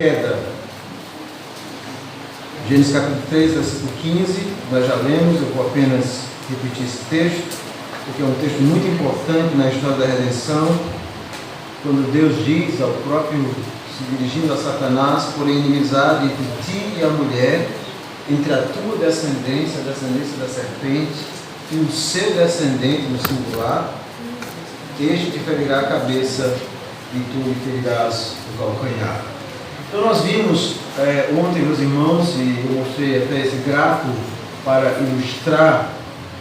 Queda. Gênesis capítulo 3, versículo 15, nós já lemos, eu vou apenas repetir esse texto, porque é um texto muito importante na história da redenção, quando Deus diz ao próprio, se dirigindo a Satanás, porém inimizade entre ti e a mulher, entre a tua descendência, a descendência da serpente, e o seu descendente, no singular, este te ferirá a cabeça e tu lhe ferirás o calcanhar. Então nós vimos ontem, meus irmãos, e eu mostrei até esse gráfico para ilustrar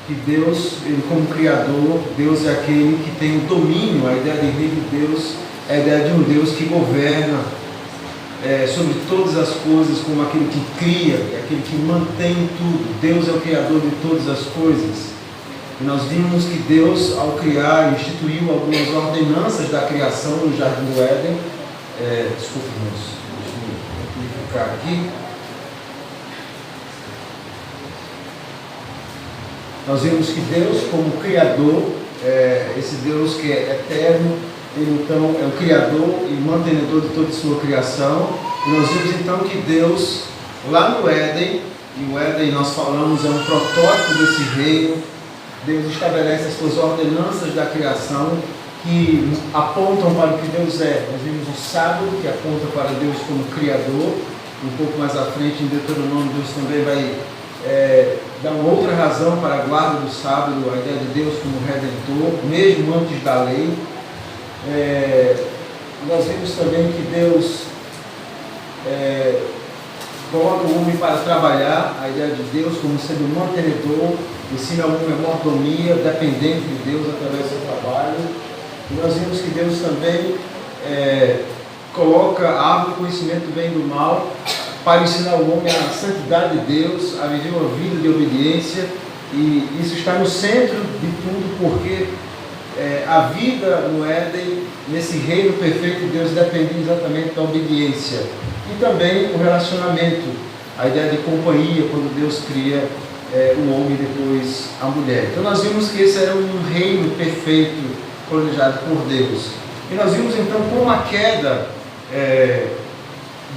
que Deus, ele como Criador, Deus é aquele que tem o domínio. A ideia de rei de Deus é a ideia de um Deus que governa sobre todas as coisas, como aquele que cria, aquele que mantém tudo. Deus é o Criador de todas as coisas. E nós vimos que Deus, ao criar, instituiu algumas ordenanças da criação no Jardim do Éden. Desculpe, irmãos. Aqui. Nós vimos que Deus, como Criador, esse Deus que é eterno, ele então é o Criador e mantenedor de toda a sua criação. E nós vimos então que Deus, lá no Éden, e o Éden nós falamos é um protótipo desse reino, Deus estabelece as suas ordenanças da criação, que apontam para o que Deus é. Nós vimos o sábado, que aponta para Deus como Criador. Um pouco mais à frente, em Deuteronômio, Deus também vai dar uma outra razão para a guarda do sábado, a ideia de Deus como Redentor, mesmo antes da lei. Nós vimos também que Deus coloca o homem para trabalhar, a ideia de Deus como sendo mantenedor, ensina ao homem a mordomia, dependente de Deus através do seu trabalho. E nós vimos que Deus também coloca a árvore do conhecimento do bem e do mal para ensinar o homem a santidade de Deus, a viver uma vida de obediência, e isso está no centro de tudo, porque a vida no Éden, nesse reino perfeito de Deus, dependia exatamente da obediência. E também o relacionamento, a ideia de companhia, quando Deus cria o homem e depois a mulher. Então nós vimos que esse era um reino perfeito, planejado por Deus. E nós vimos então como a queda,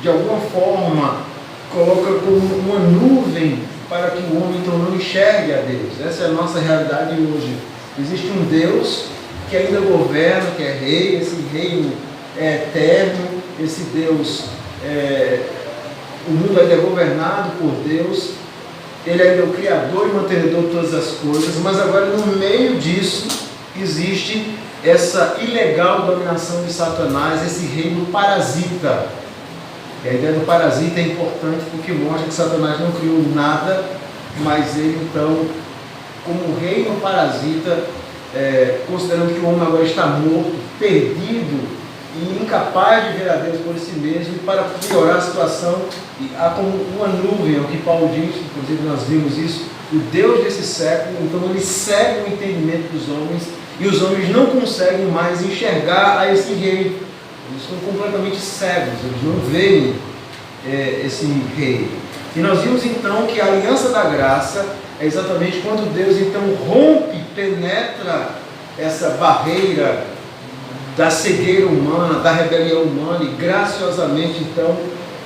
de alguma forma, coloca como uma nuvem para que o homem então não enxergue a Deus. Essa é a nossa realidade hoje. Existe um Deus que ainda governa, que é rei, esse reino é eterno, esse Deus, o mundo ainda é governado por Deus, ele ainda é o Criador e mantenedor de todas as coisas, mas agora no meio disso existe essa ilegal dominação de Satanás, esse reino parasita. E a ideia do parasita é importante porque mostra que Satanás não criou nada, mas ele então, como reino parasita, considerando que o homem agora está morto, perdido e incapaz de ver a Deus por si mesmo, e para piorar a situação, há como uma nuvem, é o que Paulo diz, inclusive nós vimos isso, o Deus desse século, então ele cega o entendimento dos homens, e os homens não conseguem mais enxergar a esse rei. Eles estão completamente cegos, eles não veem esse rei. E nós vimos então que a aliança da graça é exatamente quando Deus então rompe, penetra essa barreira da cegueira humana, da rebelião humana, e graciosamente então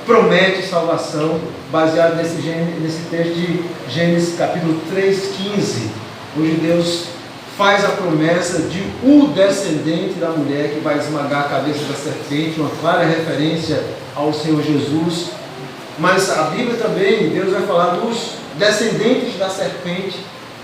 promete salvação, baseado nesse texto de Gênesis capítulo 3:15, onde Deus faz a promessa de o descendente da mulher que vai esmagar a cabeça da serpente, uma clara referência ao Senhor Jesus. Mas a Bíblia também, Deus vai falar dos descendentes da serpente,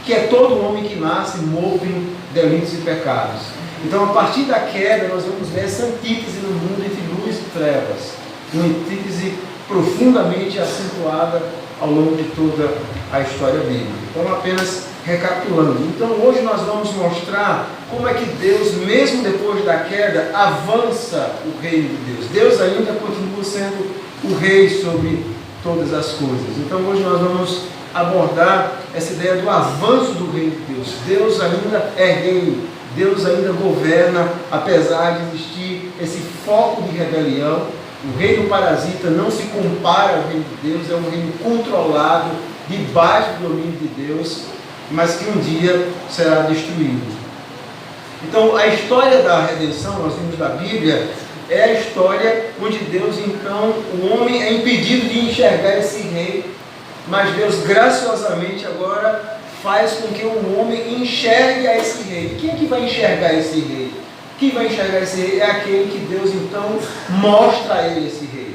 que é todo homem que nasce morto em delitos e pecados. Então, a partir da queda, nós vamos ver essa antítese no mundo entre luz e trevas, uma antítese profundamente acentuada ao longo de toda a história bíblica. Então, apenas recapitulando. Então, hoje nós vamos mostrar como é que Deus, mesmo depois da queda, avança o reino de Deus. Deus ainda continua sendo o rei sobre todas as coisas. Então, hoje nós vamos abordar essa ideia do avanço do reino de Deus. Deus ainda é rei, Deus ainda governa, apesar de existir esse foco de rebelião. O reino parasita não se compara ao reino de Deus, é um reino controlado, debaixo do domínio de Deus, mas que um dia será destruído. Então, a história da redenção, nós vimos da Bíblia, é a história onde Deus, então, o homem é impedido de enxergar esse rei, mas Deus graciosamente agora faz com que o homem enxergue a esse rei. Quem é que vai enxergar esse rei? Quem vai enxergar esse rei é aquele que Deus então mostra a ele esse rei.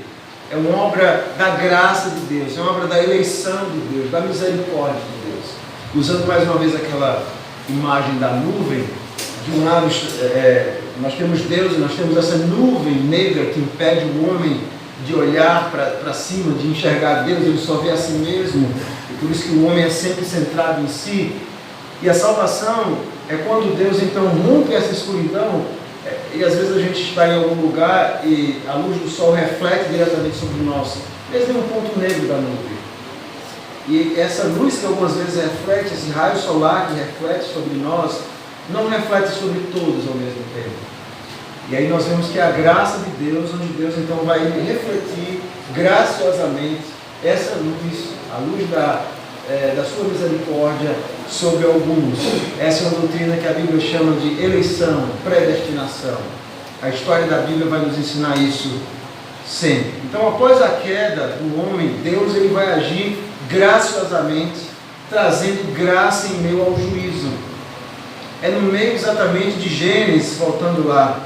É uma obra da graça de Deus, é uma obra da eleição de Deus, da misericórdia de Deus. Usando mais uma vez aquela imagem da nuvem, de um lado nós temos Deus e nós temos essa nuvem negra que impede o homem de olhar para cima, de enxergar Deus, ele só vê a si mesmo, e por isso que o homem é sempre centrado em si. E a salvação é quando Deus então rompe essa escuridão, e às vezes a gente está em algum lugar e a luz do sol reflete diretamente sobre nós, mesmo em um ponto negro da nuvem. E essa luz que algumas vezes reflete, esse raio solar que reflete sobre nós, não reflete sobre todos ao mesmo tempo. E aí nós vemos que é a graça de Deus, onde Deus então vai refletir graciosamente essa luz, a luz da sua misericórdia sobre alguns. Essa é uma doutrina que a Bíblia chama de eleição, predestinação. A história da Bíblia vai nos ensinar isso sempre. Então, após a queda do homem, Deus ele vai agir graciosamente, trazendo graça em meio ao juízo. É no meio exatamente de Gênesis, voltando lá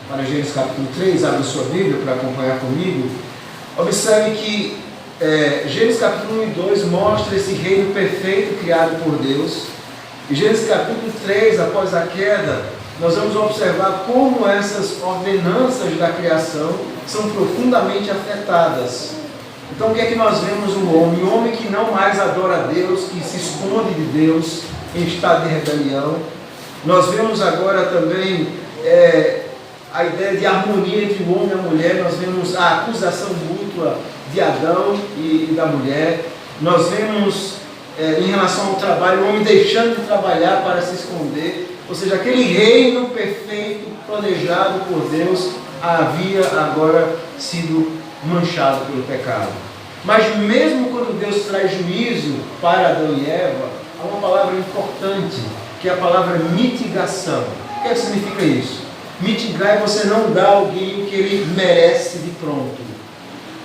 para Gênesis capítulo 3, abre sua Bíblia para acompanhar comigo. Observe que Gênesis capítulo 1 e 2 mostra esse reino perfeito criado por Deus. E Gênesis capítulo 3, após a queda, nós vamos observar como essas ordenanças da criação são profundamente afetadas. Então o que é que nós vemos o homem? O homem que não mais adora a Deus, que se esconde de Deus em estado de rebelião. Nós vemos agora também a ideia de harmonia entre o homem e a mulher. Nós vemos a acusação mútua de Adão e da mulher. Nós vemos em relação ao trabalho, o homem deixando de trabalhar para se esconder. Ou seja, aquele reino perfeito planejado por Deus havia agora sido manchado pelo pecado. Mas mesmo quando Deus traz juízo para Adão e Eva, há uma palavra importante, que é a palavra mitigação. O que significa isso? Mitigar é você não dar a alguém o que ele merece de pronto.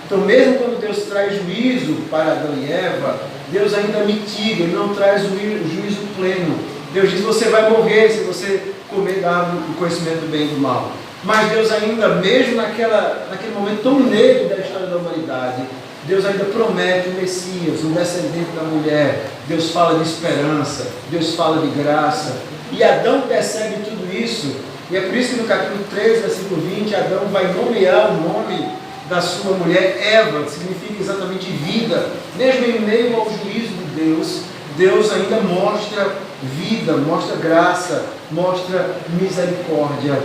Então mesmo quando Deus traz juízo para Adão e Eva, Deus ainda mitiga, Ele não traz o juízo pleno. Deus diz: você vai morrer se você comer da árvore do conhecimento do bem e do mal. Mas Deus ainda, mesmo naquele momento tão negro da história da humanidade, Deus ainda promete o Messias, um descendente da mulher. Deus fala de esperança, Deus fala de graça. E Adão percebe tudo isso. E é por isso que no capítulo 3, versículo 20, Adão vai nomear o nome da sua mulher Eva, que significa exatamente vida. Mesmo em meio ao juízo de Deus, Deus ainda mostra vida, mostra graça, mostra misericórdia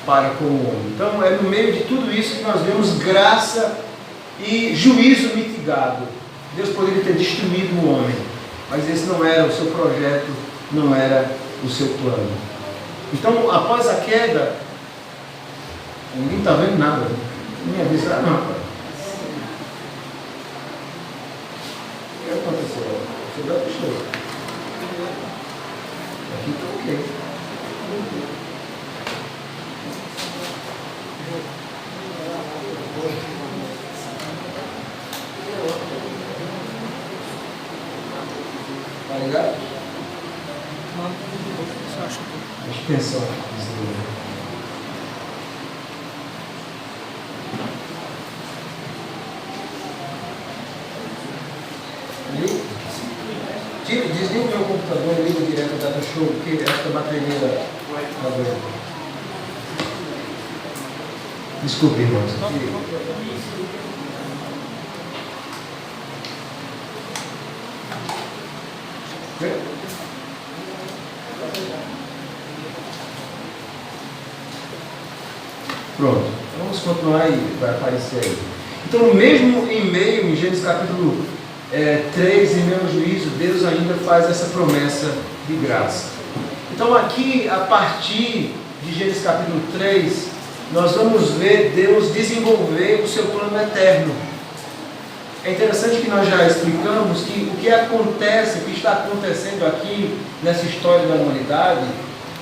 para com o homem. Então é no meio de tudo isso que nós vemos graça e juízo mitigado. Deus poderia ter destruído o homem, mas esse não era o seu projeto, não era o seu plano. Então, após a queda, ninguém está vendo nada. Ninguém avisa, não, pai. O que aconteceu? Você dá puxou. Aqui está ok. Tá ligado? Preste atenção. Desliga o meu computador e liga direto o data show, porque esta bateria está doendo. Desculpe, irmãos. Pronto, vamos continuar e vai aparecer aí. Então, mesmo em meio, em Gênesis capítulo 3, em meio ao juízo, Deus ainda faz essa promessa de graça. Então aqui, a partir de Gênesis capítulo 3, nós vamos ver Deus desenvolver o seu plano eterno. É interessante que nós já explicamos que o que acontece, o que está acontecendo aqui nessa história da humanidade,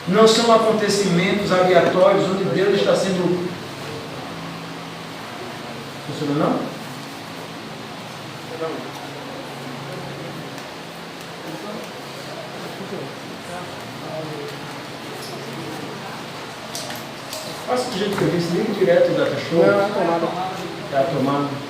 não são acontecimentos aleatórios onde Deus está sendo funciona não? Faça do jeito que eu disse, ligue direto da cachorro. Não, é tomada. Tá tomando.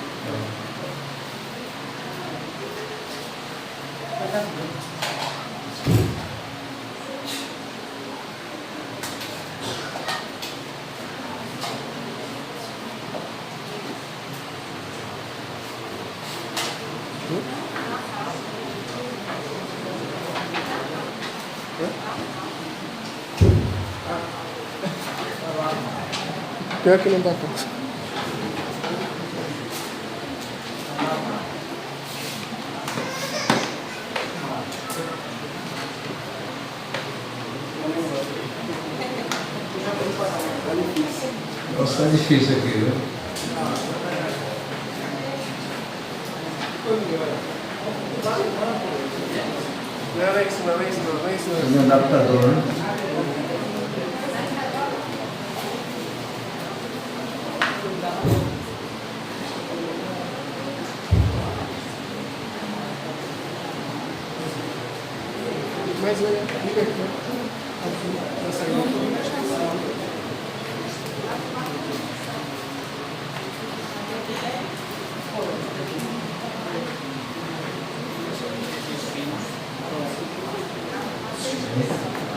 Pior que não dá conta. Nossa, tá difícil aqui, viu? Não é isso, não é isso, não é isso. Tem um adaptador, né? Mas liga aqui. Vai sair.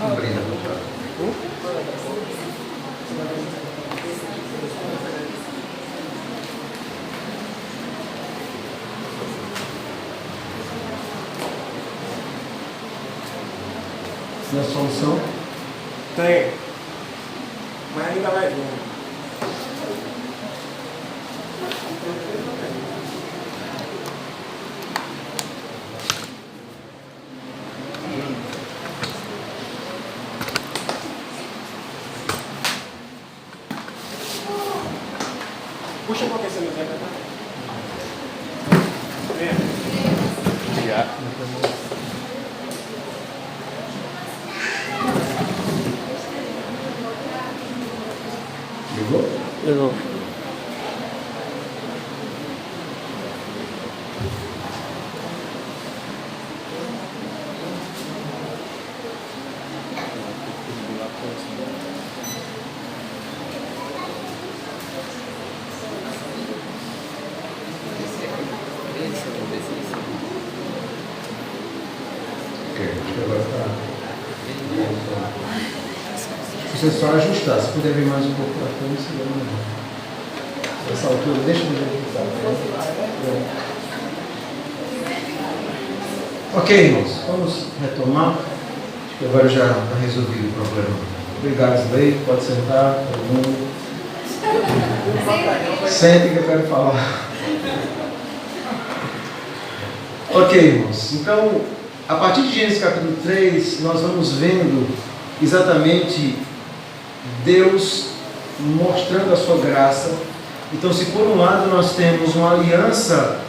Abrindo. Na solução? Tem. Mas ainda vai vir. Puxa um pouquinho essa mesa, tá? Já. Ligou? Ligou. Ok, acho que agora está. Se você só ajustar, se puder vir mais um pouco para frente, seria melhor. Essa altura, deixa eu ver que está. Ok, irmãos, vamos retomar. Acho que agora já está resolvido o problema. Obrigado, Slay. Pode sentar, todo mundo. Sente que eu quero falar. Ok, irmãos. Então, a partir de Gênesis capítulo 3, nós vamos vendo exatamente Deus mostrando a sua graça. Então, se por um lado nós temos uma aliança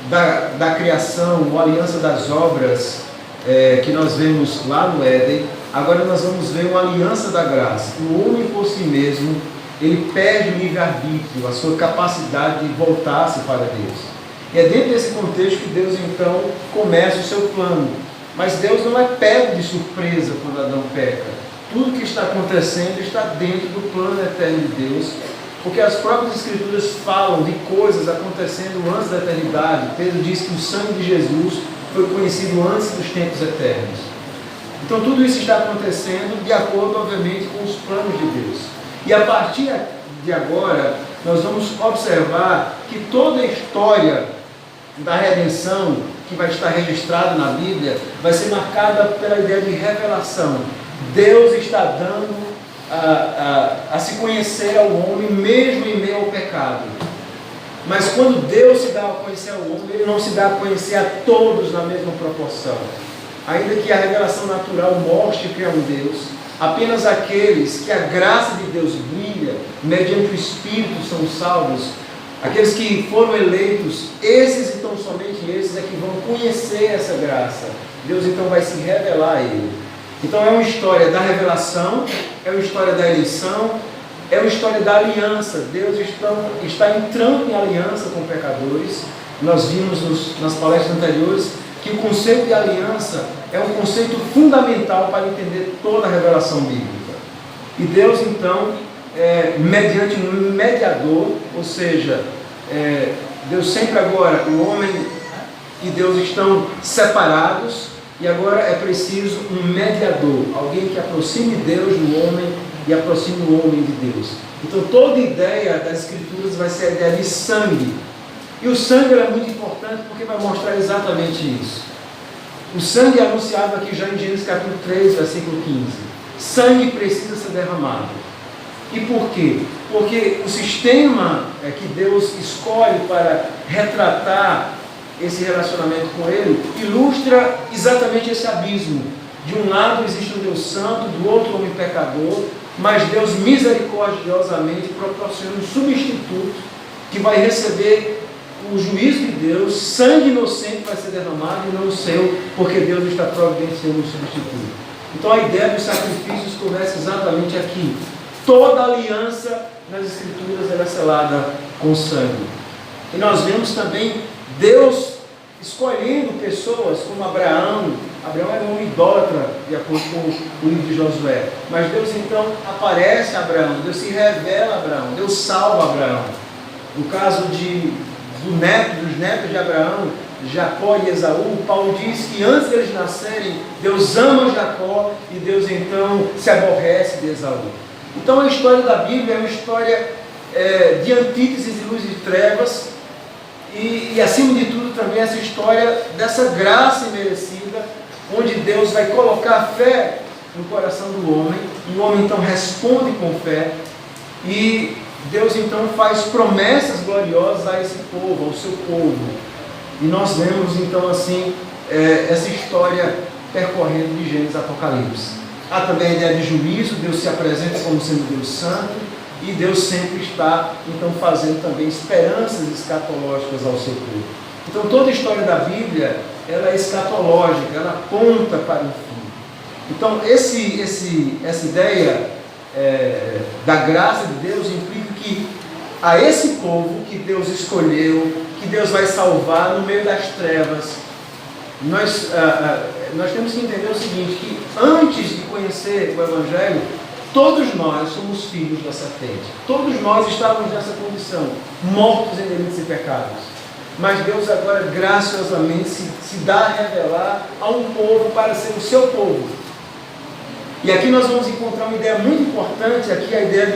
da criação, uma aliança das obras, que nós vemos lá no Éden, agora nós vamos ver uma aliança da graça. O homem por si mesmo, ele perde o livre-arbítrio, a sua capacidade de voltar-se para Deus. E é dentro desse contexto que Deus então começa o seu plano. Mas Deus não é pego de surpresa quando Adão peca. Tudo que está acontecendo está dentro do plano eterno de Deus, porque as próprias Escrituras falam de coisas acontecendo antes da eternidade. Pedro diz que o sangue de Jesus foi conhecido antes dos tempos eternos. Então tudo isso está acontecendo de acordo, obviamente, com os planos de Deus. E a partir de agora, nós vamos observar que toda a história da redenção que vai estar registrada na Bíblia vai ser marcada pela ideia de revelação. Deus está dando a se conhecer ao homem mesmo em meio ao pecado. Mas quando Deus se dá a conhecer ao homem, Ele não se dá a conhecer a todos na mesma proporção. Ainda que a revelação natural mostre que é um Deus, apenas aqueles que a graça de Deus brilha, mediante o Espírito, são salvos. Aqueles que foram eleitos, esses então, somente esses é que vão conhecer essa graça. Deus então vai se revelar a ele. Então é uma história da revelação, é uma história da eleição, é uma história da aliança. Deus está entrando em aliança com pecadores. Nós vimos nas palestras anteriores que o conceito de aliança é um conceito fundamental para entender toda a revelação bíblica. E Deus, então, mediante um mediador, ou seja, Deus sempre agora, o homem e Deus estão separados, e agora é preciso um mediador, alguém que aproxime Deus do homem e aproxime o homem de Deus. Então toda ideia das Escrituras vai ser a ideia de sangue. E o sangue é muito importante porque vai mostrar exatamente isso. O sangue é anunciado aqui já em Gênesis capítulo 3, versículo 15. Sangue precisa ser derramado. E por quê? Porque o sistema que Deus escolhe para retratar esse relacionamento com Ele ilustra exatamente esse abismo. De um lado existe um Deus santo, do outro homem pecador, mas Deus misericordiosamente proporciona um substituto que vai receber o juízo de Deus. Sangue inocente vai ser derramado e não o seu, porque Deus está providenciando um substituto. Então a ideia dos sacrifícios começa exatamente aqui. Toda aliança nas Escrituras é selada com sangue. E nós vemos também Deus escolhendo pessoas como Abraão. Abraão era um idólatra, de acordo com o livro de Josué. Mas Deus então aparece a Abraão, Deus se revela a Abraão, Deus salva Abraão. No caso dos netos de Abraão, Jacó e Esaú, Paulo diz que antes deles nascerem, Deus ama Jacó e Deus então se aborrece de Esaú. Então a história da Bíblia é uma história de antíteses e luz e trevas, e acima de tudo também essa história dessa graça imerecida, onde Deus vai colocar fé no coração do homem, e o homem então responde com fé, e Deus então faz promessas gloriosas a esse povo, ao seu povo. E nós vemos então assim essa história percorrendo de Gênesis a Apocalipse. Há também a ideia de juízo. Deus se apresenta como sendo Deus santo, e Deus sempre está então fazendo também esperanças escatológicas ao seu povo. Então toda a história da Bíblia ela é escatológica, ela aponta para o fim. Então essa ideia da graça de Deus implica que a esse povo que Deus escolheu, que Deus vai salvar no meio das trevas, nós temos que entender o seguinte, que antes de conhecer o Evangelho, todos nós somos filhos da serpente. Todos nós estávamos nessa condição, mortos em delitos e pecados. Mas Deus agora graciosamente se dá a revelar a um povo para ser o seu povo. E aqui nós vamos encontrar uma ideia muito importante, aqui a ideia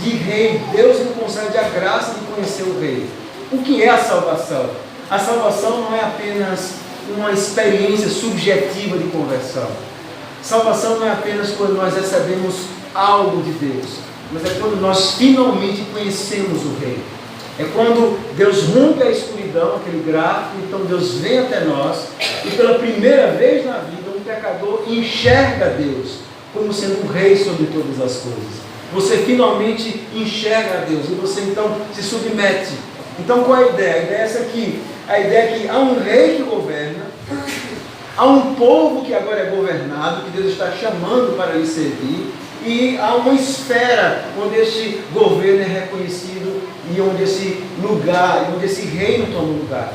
de rei. Deus nos concede a graça de conhecer o rei. O que é a salvação? A salvação não é apenas uma experiência subjetiva de conversão. Salvação não é apenas quando nós recebemos algo de Deus, mas é quando nós finalmente conhecemos o rei. É quando Deus rompe a escuridão, aquele gráfico, então Deus vem até nós, e pela primeira vez na vida, um pecador enxerga Deus como sendo o rei sobre todas as coisas. Você finalmente enxerga a Deus, e você então se submete. Então qual é a ideia? A ideia é essa aqui. A ideia é que há um rei que governa, há um povo que agora é governado, que Deus está chamando para lhe servir, e há uma esfera onde esse governo é reconhecido e onde esse lugar, onde esse reino toma lugar.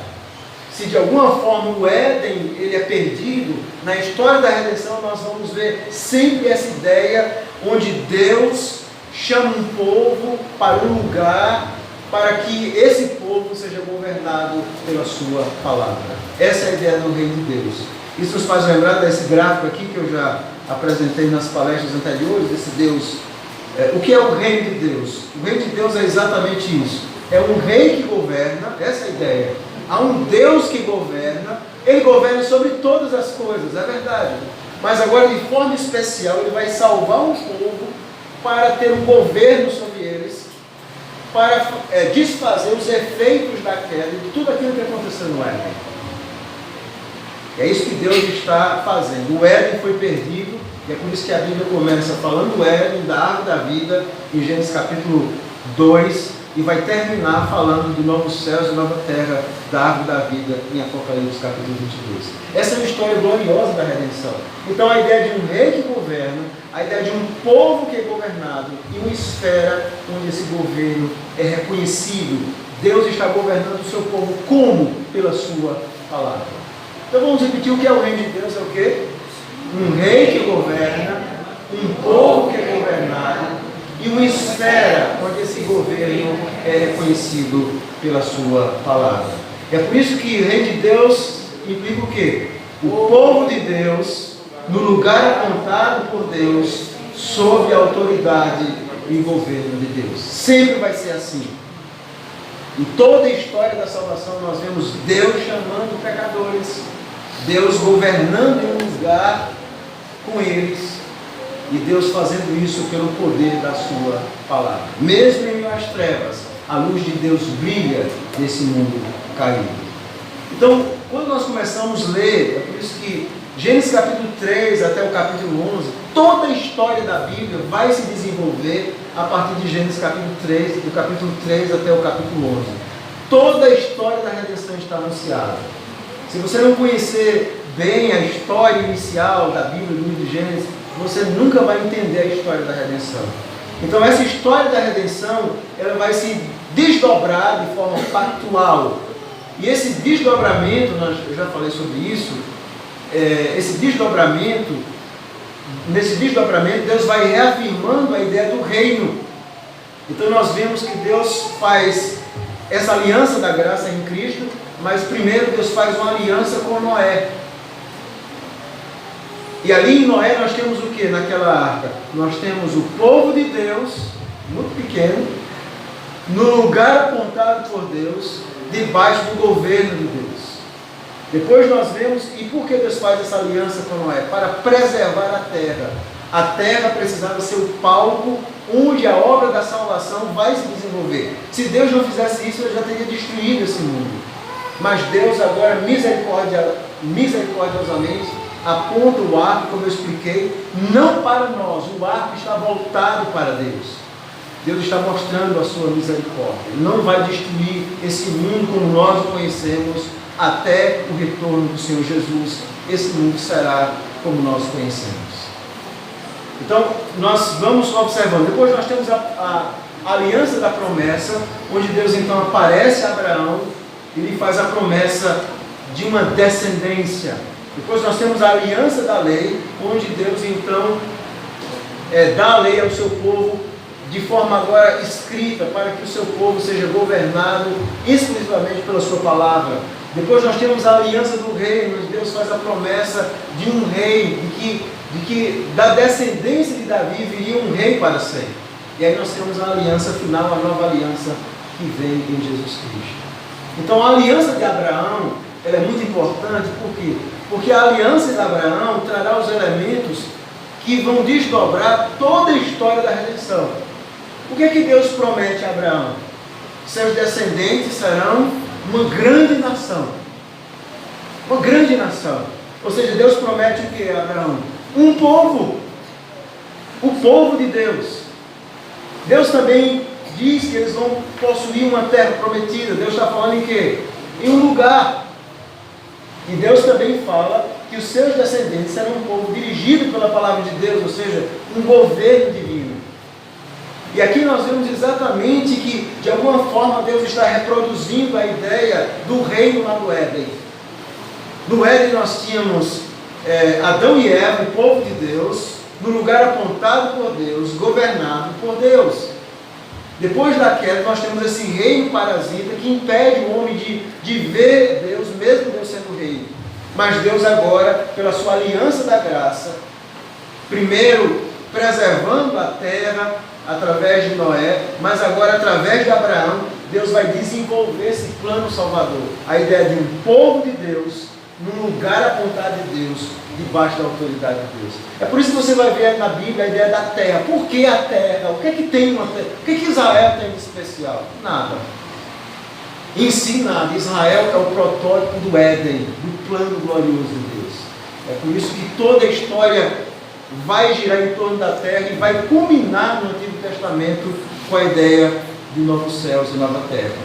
Se de alguma forma o Éden ele é perdido, na história da redenção nós vamos ver sempre essa ideia onde Deus chama um povo para um lugar para que esse povo seja governado pela sua palavra. Essa é a ideia do reino de Deus. Isso nos faz lembrar desse gráfico aqui que eu já apresentei nas palestras anteriores, desse Deus. O que é o reino de Deus? O reino de Deus é exatamente isso. É um rei que governa, essa é a ideia. Há um Deus que governa, ele governa sobre todas as coisas, é verdade. Mas agora, de forma especial, ele vai salvar um povo para ter um governo sobre eles, para desfazer os efeitos da queda e de tudo aquilo que aconteceu no Éden. É isso que Deus está fazendo. O Éden foi perdido, e é por isso que a Bíblia começa falando do Éden, da árvore da vida, em Gênesis capítulo 2, e vai terminar falando do novo céu e nova terra, da árvore da vida, em Apocalipse capítulo 22. Essa é uma história gloriosa da redenção. Então a ideia de um rei que governa, a ideia de um povo que é governado e uma esfera onde esse governo é reconhecido. Deus está governando o seu povo como? Pela sua palavra. Então vamos repetir o que é o reino de Deus, é o quê? Um rei que governa, um povo que é governado e uma esfera onde esse governo é reconhecido pela sua palavra. É por isso que o reino de Deus implica o quê? O povo de Deus, no lugar apontado por Deus, sob a autoridade e governo de Deus. Sempre vai ser assim. Em toda a história da salvação nós vemos Deus chamando pecadores, Deus governando em um lugar com eles, e Deus fazendo isso pelo poder da sua palavra. Mesmo em meio às trevas, a luz de Deus brilha nesse mundo caído. Então, quando nós começamos a ler, é por isso que Gênesis capítulo 3 até o capítulo 11, toda a história da Bíblia vai se desenvolver a partir de Gênesis capítulo 3, do capítulo 3 até o capítulo 11. Toda a história da redenção está anunciada. Se você não conhecer bem a história inicial da Bíblia, do livro de Gênesis, você nunca vai entender a história da redenção. Então essa história da redenção, ela vai se desdobrar de forma pactual. E esse desdobramento, eu já falei sobre isso, nesse desdobramento, Deus vai reafirmando a ideia do reino. Então nós vemos que Deus faz essa aliança da graça em Cristo, mas primeiro Deus faz uma aliança com Noé. E ali em Noé nós temos o que naquela arca? Nós temos o povo de Deus, muito pequeno, no lugar apontado por Deus, debaixo do governo de Deus. Depois nós vemos, e por que Deus faz essa aliança com Noé? Para preservar a terra. A terra precisava ser o palco onde a obra da salvação vai se desenvolver. Se Deus não fizesse isso, ele já teria destruído esse mundo. Mas Deus agora, misericordiosamente, aponta o arco, como eu expliquei, não para nós. O arco está voltado para Deus. Deus está mostrando a sua misericórdia. Ele não vai destruir esse mundo como nós o conhecemos até o retorno do Senhor Jesus. Esse mundo será como nós conhecemos. Então, nós vamos observando. Depois nós temos a aliança da promessa, onde Deus então aparece a Abraão e lhe faz a promessa de uma descendência. Depois nós temos a aliança da lei, onde Deus então dá a lei ao seu povo de forma agora escrita, para que o seu povo seja governado exclusivamente pela sua palavra. Depois nós temos a aliança do reino, onde Deus faz a promessa de um rei, de que da descendência de Davi viria um rei para sempre. E aí nós temos a aliança final, a nova aliança que vem em Jesus Cristo. Então a aliança de Abraão, ela é muito importante, por quê? Porque a aliança de Abraão trará os elementos que vão desdobrar toda a história da redenção. O que é que Deus promete a Abraão? Seus descendentes serão uma grande nação. Uma grande nação. Ou seja, Deus promete o que a Abraão? Um povo. O povo de Deus. Deus também diz que eles vão possuir uma terra prometida. Deus está falando em quê? Em um lugar. E Deus também fala que os seus descendentes serão um povo dirigido pela palavra de Deus, ou seja, um governo divino. E aqui nós vemos exatamente que, de alguma forma, Deus está reproduzindo a ideia do reino lá no Éden. No Éden nós tínhamos Adão e Eva, o povo de Deus, no lugar apontado por Deus, governado por Deus. Depois da queda nós temos esse reino parasita que impede o homem de ver Deus, mesmo Deus sendo rei. Mas Deus agora, pela sua aliança da graça, primeiro preservando a terra através de Noé, mas agora através de Abraão, Deus vai desenvolver esse plano salvador. A ideia de um povo de Deus, num lugar apontado de Deus, debaixo da autoridade de Deus. É por isso que você vai ver na Bíblia a ideia da terra. Por que a terra? O que é que tem uma terra? O que é que Israel tem de especial? Nada. Em si nada. Israel é o protótipo do Éden, do plano glorioso de Deus. É por isso que toda a história vai girar em torno da terra e vai culminar no Antigo Testamento com a ideia de novos céus e nova terra.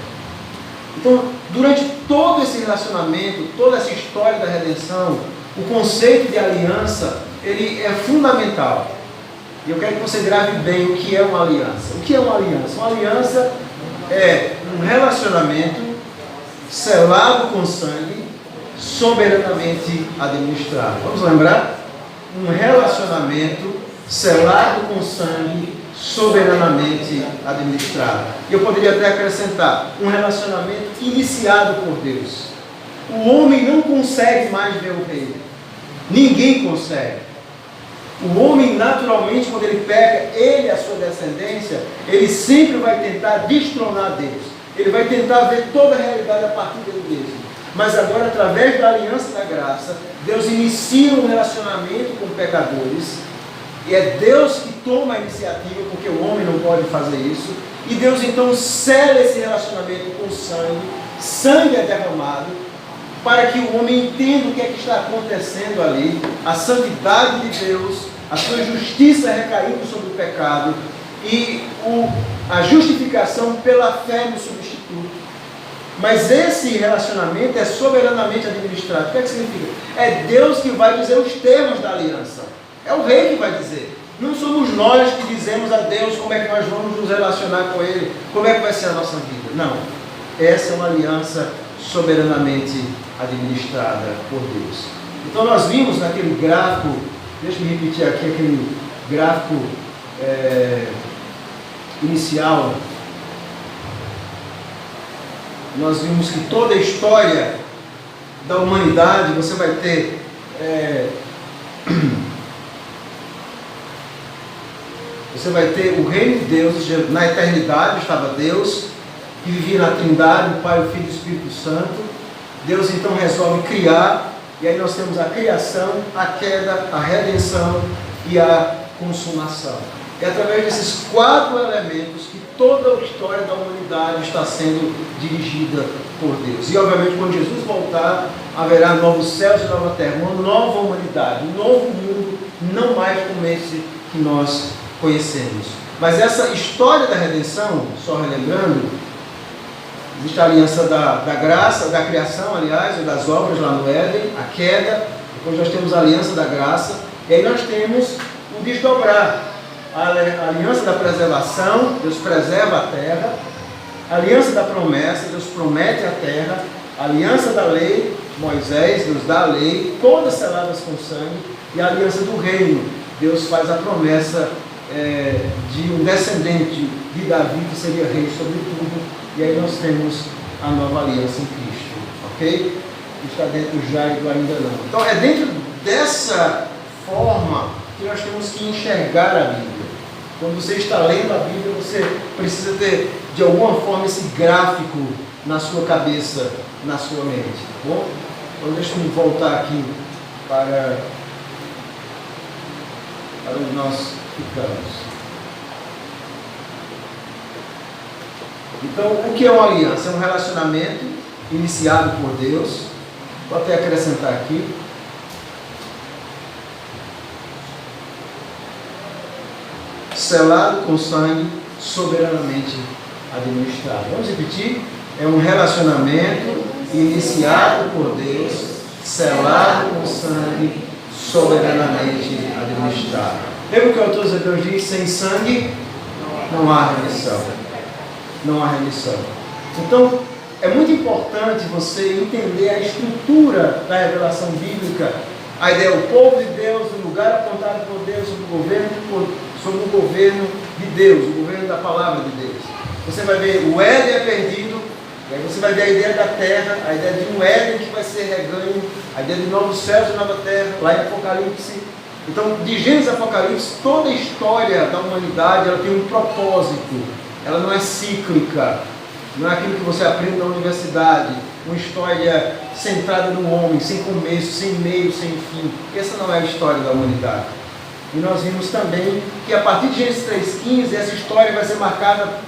Então, durante todo esse relacionamento, toda essa história da redenção, o conceito de aliança, ele é fundamental. E eu quero que você grave bem o que é uma aliança. O que é uma aliança? Uma aliança é um relacionamento selado com sangue, soberanamente administrado. Vamos lembrar? Um relacionamento selado com sangue, soberanamente administrado. E eu poderia até acrescentar, um relacionamento iniciado por Deus. O homem não consegue mais ver o reino. Ninguém consegue. O homem, naturalmente, quando ele peca, ele e a sua descendência, ele sempre vai tentar destronar Deus. Ele vai tentar ver toda a realidade a partir dele mesmo. Mas agora, através da aliança da graça, Deus inicia um relacionamento com pecadores. E é Deus que toma a iniciativa, porque o homem não pode fazer isso. E Deus então sela esse relacionamento com sangue. Sangue é derramado, para que o homem entenda o que é que está acontecendo ali, a santidade de Deus, a sua justiça recaindo sobre o pecado e a justificação pela fé no substituto. Mas esse relacionamento é soberanamente administrado. O que é que significa? É Deus que vai dizer os termos da aliança. É o rei que vai dizer. Não somos nós que dizemos a Deus como é que nós vamos nos relacionar com Ele, como é que vai ser a nossa vida. Não. Essa é uma aliança soberanamente administrada por Deus. Então nós vimos naquele gráfico, deixa eu repetir aqui, aquele gráfico inicial, nós vimos que toda a história da humanidade, você vai ter o reino de Deus. Na eternidade estava Deus, que vivia na Trindade, o Pai, o Filho e o Espírito Santo. Deus então resolve criar, e aí nós temos a criação, a queda, a redenção e a consumação. É através desses 4 elementos que toda a história da humanidade está sendo dirigida por Deus. E obviamente quando Jesus voltar, haverá novos céus e nova terra, uma nova humanidade, um novo mundo, não mais como esse que nós conhecemos. Mas essa história da redenção, só relembrando, existe a aliança da graça, da criação, aliás, ou das obras lá no Éden, a queda. Depois nós temos a aliança da graça. E aí nós temos o desdobrar. A aliança da preservação, Deus preserva a terra. A aliança da promessa, Deus promete a terra. A aliança da lei, Moisés, Deus dá a lei, todas seladas com sangue. E a aliança do reino, Deus faz a promessa de um descendente de Davi que seria rei sobre tudo. E aí nós temos a nova aliança em Cristo, ok? Que está dentro já e do ainda não. Então é dentro dessa forma que nós temos que enxergar a Bíblia. Quando você está lendo a Bíblia, você precisa ter, de alguma forma, esse gráfico na sua cabeça, na sua mente, tá bom? Então deixa eu voltar aqui para onde nós ficamos. Então, o que é uma aliança? É um relacionamento iniciado por Deus. Vou até acrescentar aqui. Selado com sangue, soberanamente administrado. Vamos repetir? É um relacionamento iniciado por Deus, selado com sangue, soberanamente administrado. Lembra o que o autor de Hebreus diz? Sem sangue não há remissão. Não há remissão. Então, é muito importante você entender a estrutura da revelação bíblica. A ideia é o povo de Deus, o lugar apontado por Deus sobre o governo de Deus, o governo da palavra de Deus. Você vai ver o Éden é perdido, e aí você vai ver a ideia da terra, a ideia de um Éden que vai ser reganho, a ideia de novos céus e nova terra, lá em Apocalipse. Então, de Gênesis a Apocalipse, toda a história da humanidade ela tem um propósito. Ela não é cíclica, não é aquilo que você aprende na universidade, uma história centrada no homem, sem começo, sem meio, sem fim. Essa não é a história da humanidade. E nós vimos também que a partir de Gênesis 3,15, essa história vai ser marcada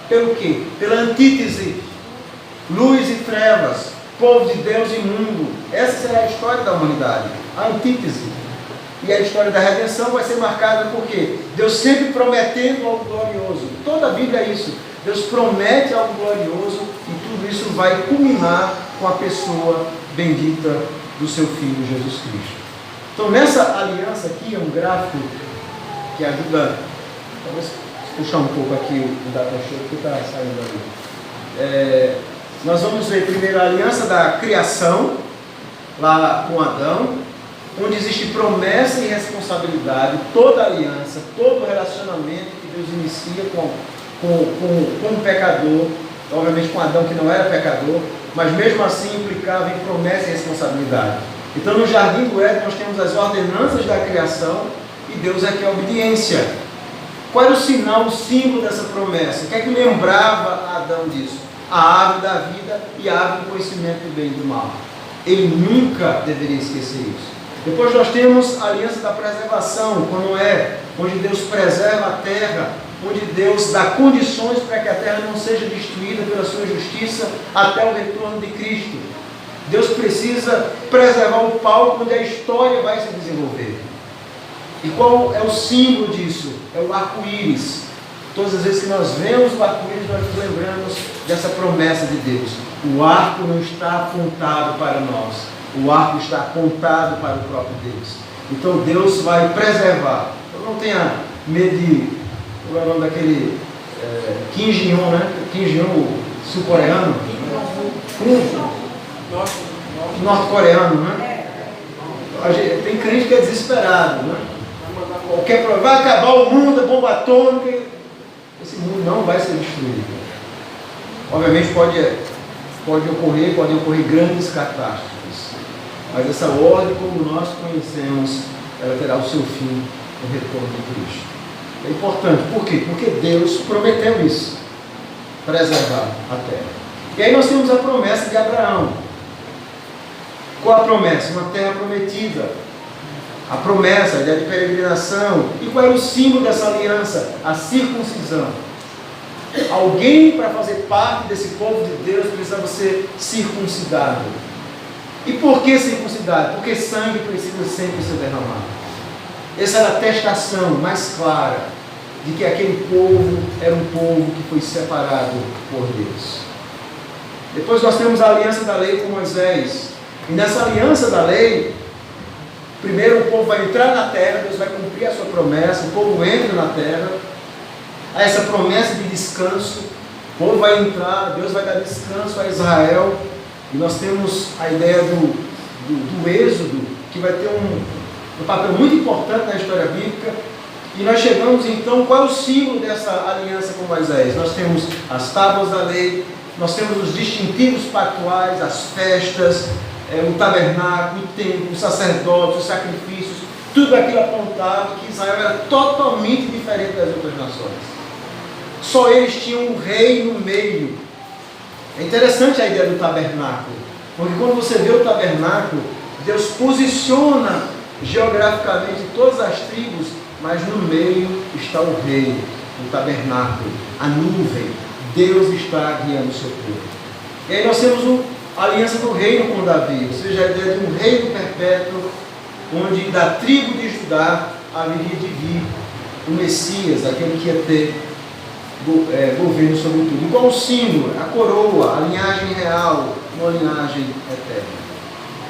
pelo quê? Pela antítese, luz e trevas, povo de Deus e mundo. Essa será a história da humanidade, a antítese. E a história da redenção vai ser marcada por quê? Deus sempre prometendo algo glorioso. Toda a Bíblia é isso. Deus promete algo glorioso e tudo isso vai culminar com a pessoa bendita do seu Filho Jesus Cristo. Então nessa aliança aqui, é um gráfico que ajuda, talvez puxar um pouco aqui o data show que está saindo ali. Nós vamos ver primeiro a aliança da criação, lá com Adão, onde existe promessa e responsabilidade, toda aliança, todo relacionamento que Deus inicia com o pecador, obviamente com Adão que não era pecador, mas mesmo assim implicava em promessa e responsabilidade. Então no Jardim do Éden nós temos as ordenanças da criação e Deus é que é a obediência. Qual era o sinal, o símbolo dessa promessa? O que é que lembrava a Adão disso? A árvore da vida e a árvore do conhecimento do bem e do mal. Ele nunca deveria esquecer isso. Depois nós temos a aliança da preservação, onde Deus preserva a terra, onde Deus dá condições para que a terra não seja destruída pela sua justiça até o retorno de Cristo. Deus precisa preservar o palco onde a história vai se desenvolver. E qual é o símbolo disso? É o arco-íris. Todas as vezes que nós vemos o arco-íris, nós nos lembramos dessa promessa de Deus. O arco não está apontado para nós. O arco está apontado para o próprio Deus. Então Deus vai preservar. Então não tenha medo de... Qual é o nome daquele... Kim Jong-un, né? Kim Jong-un, sul-coreano. Norte-coreano, né? Tem crente que é desesperado, né? Vai acabar o mundo, a bomba atômica. Esse mundo não vai ser destruído. Obviamente podem ocorrer grandes catástrofes. Mas essa ordem, como nós conhecemos, ela terá o seu fim no retorno de Cristo. É importante. Por quê? Porque Deus prometeu isso. Preservar a terra. E aí nós temos a promessa de Abraão. Qual a promessa? Uma terra prometida. A promessa, a ideia de peregrinação. E qual era o símbolo dessa aliança? A circuncisão. Alguém para fazer parte desse povo de Deus precisava ser circuncidado. E por que circuncidado? Porque sangue precisa sempre ser derramado. Essa era a atestação mais clara de que aquele povo era um povo que foi separado por Deus. Depois nós temos a aliança da lei com Moisés. E nessa aliança da lei, primeiro o povo vai entrar na terra, Deus vai cumprir a sua promessa, o povo entra na terra, há essa promessa de descanso, o povo vai entrar, Deus vai dar descanso a Israel, e nós temos a ideia do êxodo, que vai ter um papel muito importante na história bíblica, e nós chegamos então, qual é o símbolo dessa aliança com Moisés? Nós temos as tábuas da lei, nós temos os distintivos pactuais, as festas, o tabernáculo, o templo, os sacerdotes, os sacrifícios, tudo aquilo apontava que Israel era totalmente diferente das outras nações. Só eles tinham um rei no meio. É interessante a ideia do tabernáculo, porque quando você vê o tabernáculo, Deus posiciona geograficamente todas as tribos, mas no meio está o rei, o tabernáculo, a nuvem. Deus está guiando o seu povo. E aí nós temos a aliança do reino com Davi, ou seja, a ideia de um reino perpétuo, onde da tribo de Judá haveria de vir o Messias, aquele que ia ter governo sobre tudo. E qual o símbolo? A coroa, a linhagem real, uma linhagem eterna.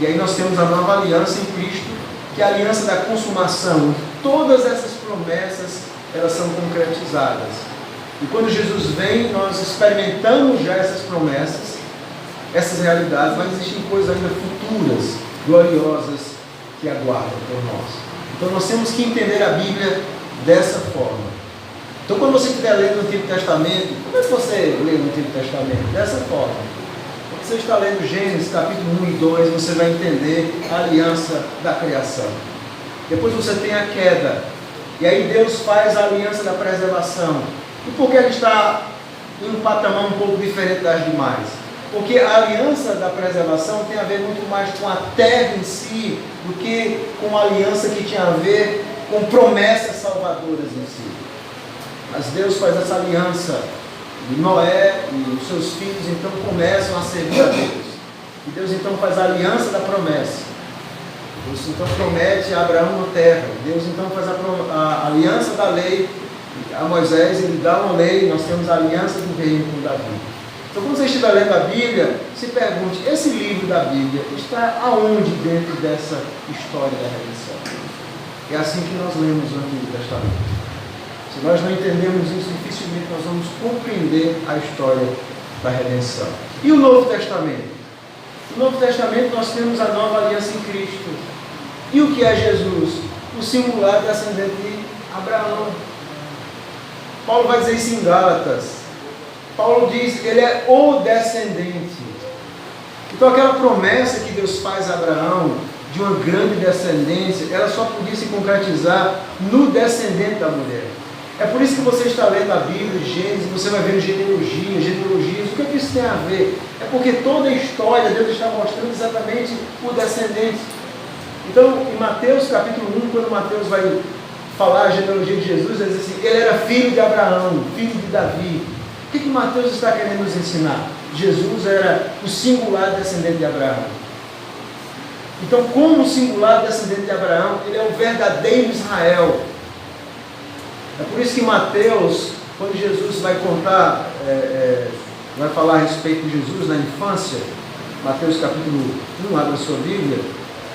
E aí nós temos a nova aliança em Cristo, que é a aliança da consumação. Todas essas promessas, elas são concretizadas. E quando Jesus vem, nós experimentamos já essas promessas, essas realidades, mas existem coisas ainda futuras, gloriosas, que aguardam por nós. Então nós temos que entender a Bíblia dessa forma. Então quando você estiver lendo o Antigo Testamento, como é que você lê o Antigo Testamento? Dessa forma. Quando você está lendo Gênesis capítulo 1 e 2, você vai entender a aliança da criação. Depois você tem a queda. E aí Deus faz a aliança da preservação. E por que ele está em um patamar um pouco diferente das demais? Porque a aliança da preservação tem a ver muito mais com a terra em si, do que com a aliança que tinha a ver com promessas salvadoras em si. Mas Deus faz essa aliança, e Noé e os seus filhos então começam a servir a Deus. E Deus então faz a aliança da promessa. Deus então promete a Abraão uma terra. Deus então faz a aliança da lei A Moisés, ele dá uma lei, nós temos a aliança do reino com Davi. Então, quando você estiver lendo a Bíblia, se pergunte, esse livro da Bíblia está aonde dentro dessa história da redenção? É assim que nós lemos o Antigo Testamento. Se nós não entendemos isso, dificilmente nós vamos compreender a história da redenção. E o Novo Testamento? No Novo Testamento nós temos a nova aliança em Cristo. E o que é Jesus? O singular descendente de Abraão. Paulo vai dizer isso em Gálatas. Paulo diz que ele é o descendente. Então aquela promessa que Deus faz a Abraão de uma grande descendência, ela só podia se concretizar no descendente da mulher. É por isso que você está lendo a Bíblia, Gênesis, você vai vendo genealogias. O que é que isso tem a ver? É porque toda a história Deus está mostrando exatamente o descendente. Então, em Mateus capítulo 1, quando Mateus vai falar a genealogia de Jesus, ele diz assim, ele era filho de Abraão, filho de Davi. O que Mateus está querendo nos ensinar? Jesus era o singular descendente de Abraão. Então, como singular descendente de Abraão, ele é o verdadeiro Israel. É por isso que Mateus, quando Jesus vai contar, vai falar a respeito de Jesus na infância, Mateus capítulo 1, abre a sua Bíblia,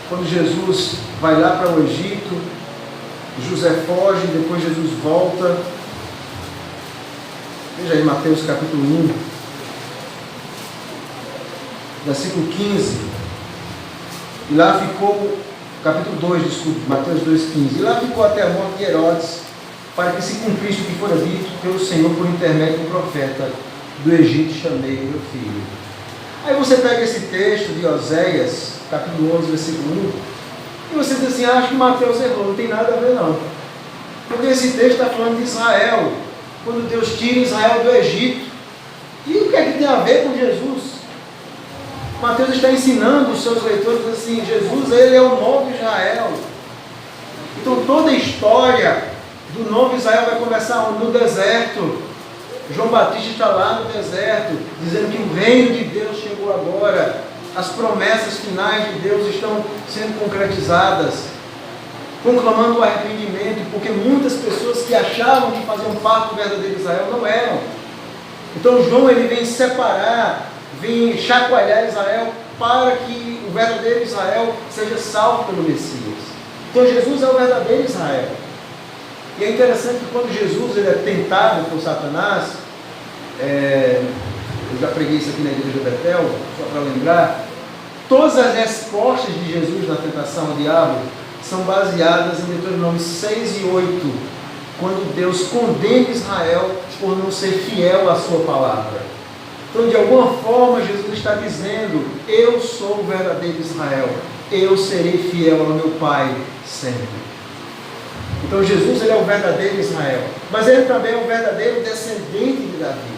quando Jesus vai lá para o Egito, José foge, depois Jesus volta. Veja aí Mateus capítulo 1, versículo 15. E lá ficou, capítulo 2, desculpe, Mateus 2,15. E lá ficou até a morte de Herodes, para que se cumprisse o que fora dito pelo Senhor por intermédio do profeta: do Egito chamei meu filho. Aí você pega esse texto de Oséias, capítulo 11, versículo 1, e você diz assim, acho que Mateus errou, não tem nada a ver não. Porque esse texto está falando de Israel, quando Deus tira Israel do Egito. E o que é que tem a ver com Jesus? Mateus está ensinando os seus leitores assim, Jesus, ele é o novo Israel. Então toda a história do novo Israel vai começar no deserto. João Batista está lá no deserto, dizendo que o reino de Deus chegou agora. As promessas finais de Deus estão sendo concretizadas, conclamando o arrependimento, porque muitas pessoas que achavam que faziam parte do verdadeiro Israel não eram. Então João ele vem separar, vem chacoalhar Israel para que o verdadeiro Israel seja salvo pelo Messias. Então Jesus é o verdadeiro Israel. E é interessante que quando Jesus ele é tentado por Satanás, eu já preguei isso aqui na igreja de Betel, só para lembrar, todas as respostas de Jesus na tentação ao diabo são baseadas em Deuteronômio 6 e 8, quando Deus condena Israel por não ser fiel à sua palavra. Então, de alguma forma, Jesus está dizendo, eu sou o verdadeiro Israel, eu serei fiel ao meu Pai sempre. Então Jesus ele é o verdadeiro Israel, mas ele também é o verdadeiro descendente de Davi.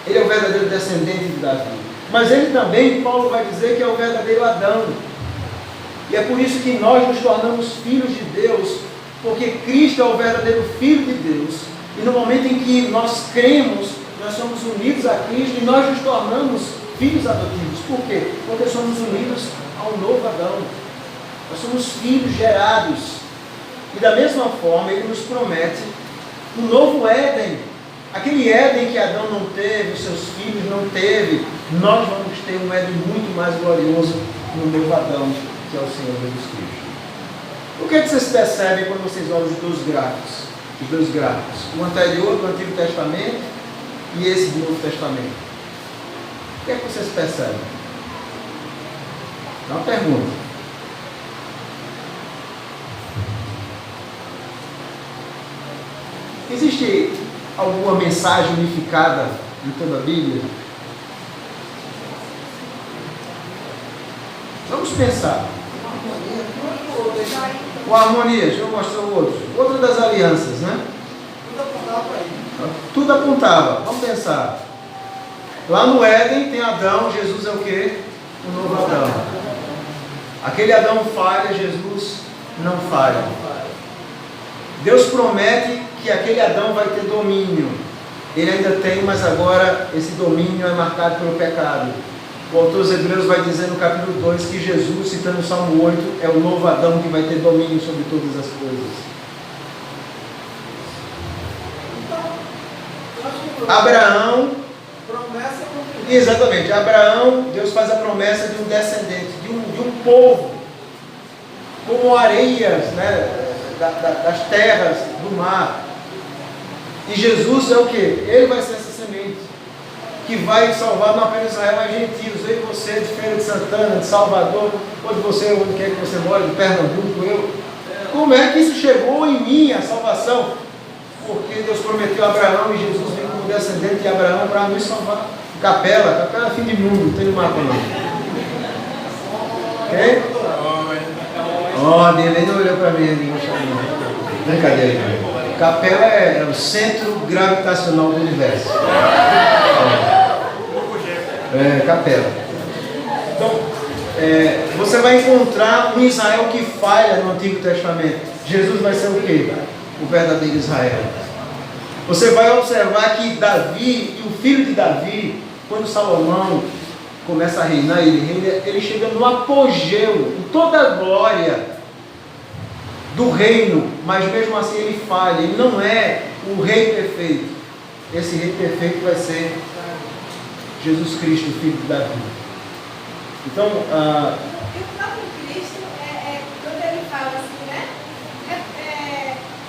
Ele é o verdadeiro descendente de Davi. Mas ele também, Paulo vai dizer que é o verdadeiro Adão. E é por isso que nós nos tornamos filhos de Deus, porque Cristo é o verdadeiro Filho de Deus. E no momento em que nós cremos, nós somos unidos a Cristo e nós nos tornamos filhos adotivos. Por quê? Porque somos unidos ao novo Adão. Nós somos filhos gerados. E da mesma forma, ele nos promete um novo Éden. Aquele Éden que Adão não teve, os seus filhos não teve, nós vamos ter um Éden muito mais glorioso no novo Adão, que é o Senhor Jesus Cristo. O que é que vocês percebem quando vocês olham os dois gráficos? Os dois gráficos, o anterior do Antigo Testamento e esse do Novo Testamento. O que é que vocês percebem? É uma pergunta. Existe alguma mensagem unificada em toda a Bíblia? Vamos pensar. Com a harmonia, deixa eu mostrar o outro. Outra das alianças, né? Tudo apontava para ele. Tudo apontava. Vamos pensar. Lá no Éden tem Adão, Jesus é o quê? O novo Adão. Aquele Adão falha, Jesus não falha. Deus promete que aquele Adão vai ter domínio. Ele ainda tem, mas agora esse domínio é marcado pelo pecado. O autor dos Hebreus vai dizer no capítulo 2 que Jesus, citando o Salmo 8, é o novo Adão que vai ter domínio sobre todas as coisas. Abraão, Promessa cumprida. exatamente, Abraão, Deus faz a promessa de um descendente, de um povo, como areias, né, das terras, do mar. E Jesus é o que? Ele vai ser essa semente que vai salvar não apenas Israel, mas gentios. Eu e você, de Feira de Santana, de Salvador, ou de você, onde quer que você mora, de Pernambuco, eu. Como é que isso chegou em mim, a salvação? Porque Deus prometeu a Abraão e Jesus veio como descendente de Abraão para nos salvar. Capela é fim de mundo, não tem no mapa não. Ok? Ó, ele não olhou para mim, ele não chamou. Brincadeira. Capela é o centro gravitacional do universo. Capela. Então, você vai encontrar um Israel que falha no Antigo Testamento. Jesus vai ser o quê? O verdadeiro Israel. Você vai observar que Davi e o filho de Davi, quando Salomão começa a reinar, ele chega no apogeu, em toda a glória do reino, mas mesmo assim ele falha, ele não é o rei perfeito. Esse rei perfeito vai ser Jesus Cristo, filho de Davi. Então, E o próprio Cristo, quando ele fala assim, né?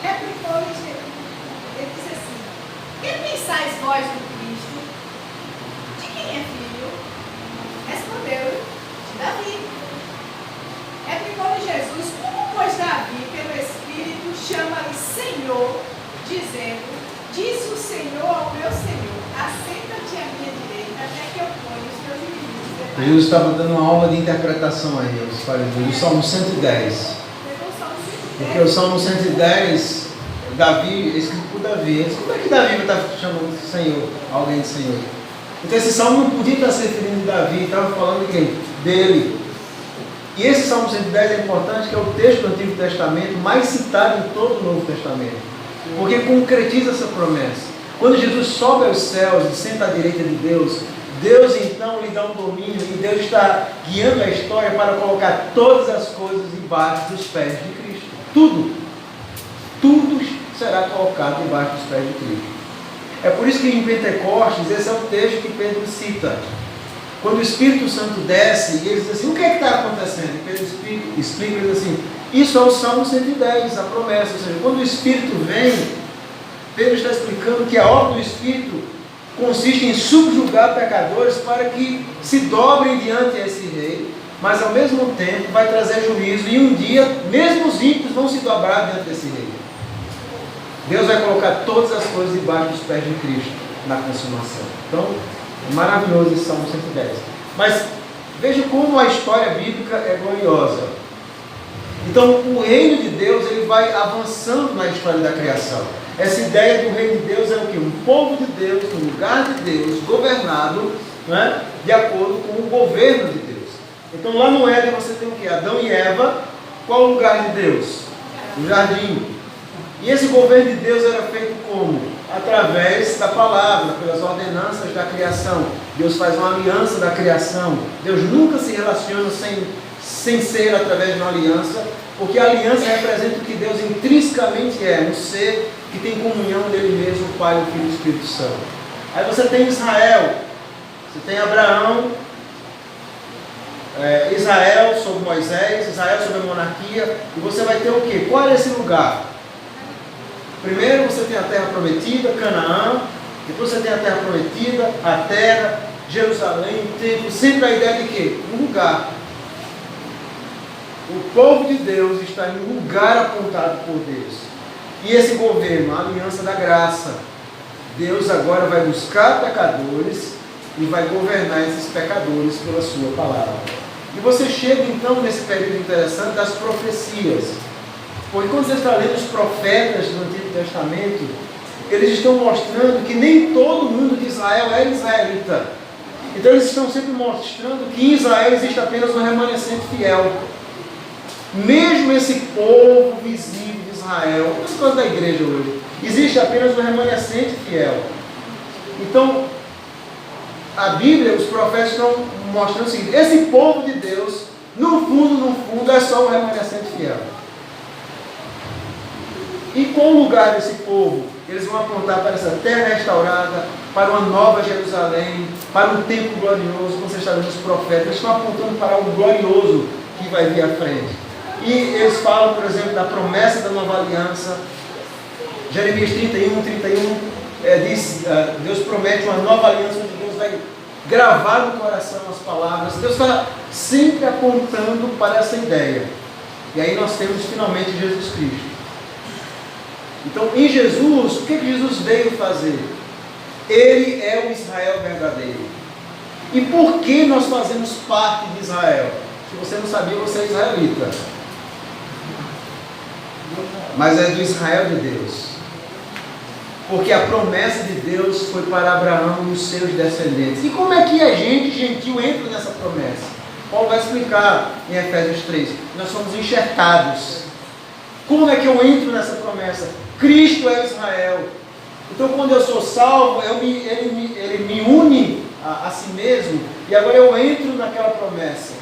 Replicou-lhes, ele disse assim: que pensais vós do Cristo? De quem é filho? Respondeu: de Davi. Replicou-lhe Jesus: como pois Davi, pelo Espírito, chama-lhe Senhor, dizendo: disse o Senhor ao meu Senhor: assenta-te à minha direita, até que eu ponha os teus inimigos debaixo. Jesus estava dando uma aula de interpretação aí, aos fariseus, do Salmo 110. Porque o Salmo 110, Davi, escrito por Davi. Ele disse, como é que Davi vai estar chamando de Senhor, alguém de Senhor? Então esse salmo não podia estar se referindo de Davi, estava falando de quem? Dele. E esse Salmo 110 é importante, que é o texto do Antigo Testamento mais citado em todo o Novo Testamento. Porque concretiza essa promessa. Quando Jesus sobe aos céus e senta à direita de Deus, Deus então lhe dá um domínio e Deus está guiando a história para colocar todas as coisas debaixo dos pés de Cristo. Tudo será colocado debaixo dos pés de Cristo. É por isso que em Pentecostes, esse é o texto que Pedro cita. Quando o Espírito Santo desce, e ele diz assim, o que é que está acontecendo? E Pedro explica, ele diz assim, isso é o Salmo 110, a promessa. Ou seja, quando o Espírito vem, Pedro está explicando que a obra do Espírito consiste em subjugar pecadores para que se dobrem diante desse rei, mas ao mesmo tempo vai trazer juízo, e um dia, mesmo os ímpios vão se dobrar diante desse rei. Deus vai colocar todas as coisas debaixo dos pés de Cristo na consumação. Então, é maravilhoso esse Salmo 110. Mas veja como a história bíblica é gloriosa. Então, o reino de Deus ele vai avançando na história da criação. Essa ideia do reino de Deus é o quê? Um povo de Deus, um lugar de Deus, governado, né, de acordo com o governo de Deus. Então, lá no Éden você tem o quê? Adão e Eva. Qual o lugar de Deus? O jardim. E esse governo de Deus era feito como? Através da palavra, pelas ordenanças da criação. Deus faz uma aliança da criação. Deus nunca se relaciona sem ser através de uma aliança, porque a aliança representa o que Deus intrinsecamente é, um ser que tem comunhão dele mesmo, o Pai, o Filho e o Espírito Santo. Aí você tem Israel, você tem Abraão, Israel sobre Moisés, Israel sobre a monarquia, e você vai ter o quê? Qual é esse lugar? Primeiro você tem a terra prometida, Canaã, depois você tem a terra prometida, a terra, Jerusalém, o templo, sempre a ideia de quê? Um lugar. O povo de Deus está em um lugar apontado por Deus. E esse governo, a aliança da graça, Deus agora vai buscar pecadores e vai governar esses pecadores pela sua palavra. E você chega então nesse período interessante das profecias. Porque quando você está lendo os profetas do Antigo Testamento, eles estão mostrando que nem todo mundo de Israel é israelita. Então eles estão sempre mostrando que em Israel existe apenas um remanescente fiel. Mesmo esse povo visível de Israel, as coisas da igreja hoje, existe apenas um remanescente fiel. Então, a Bíblia, os profetas estão mostrando o seguinte, esse povo de Deus, no fundo, é só um remanescente fiel. E qual o lugar desse povo? Eles vão apontar para essa terra restaurada, para uma nova Jerusalém, para um tempo glorioso. Quando você está vendo os profetas, eles estão apontando para algo glorioso que vai vir à frente. E eles falam, por exemplo, da promessa da nova aliança. Jeremias 31 diz, Deus promete uma nova aliança onde Deus vai gravar no coração as palavras. Deus está sempre apontando para essa ideia. E aí nós temos finalmente Jesus Cristo. Então, em Jesus, o que Jesus veio fazer? Ele é o Israel verdadeiro. E por que nós fazemos parte de Israel? Se você não sabia, você é israelita. Mas é do Israel de Deus. Porque a promessa de Deus foi para Abraão e os seus descendentes. E como é que a gente, gentil, entra nessa promessa? Paulo vai explicar em Efésios 3. Nós somos enxertados. Como é que eu entro nessa promessa? Cristo é Israel. Então, quando eu sou salvo, ele me une a si mesmo, e agora eu entro naquela promessa.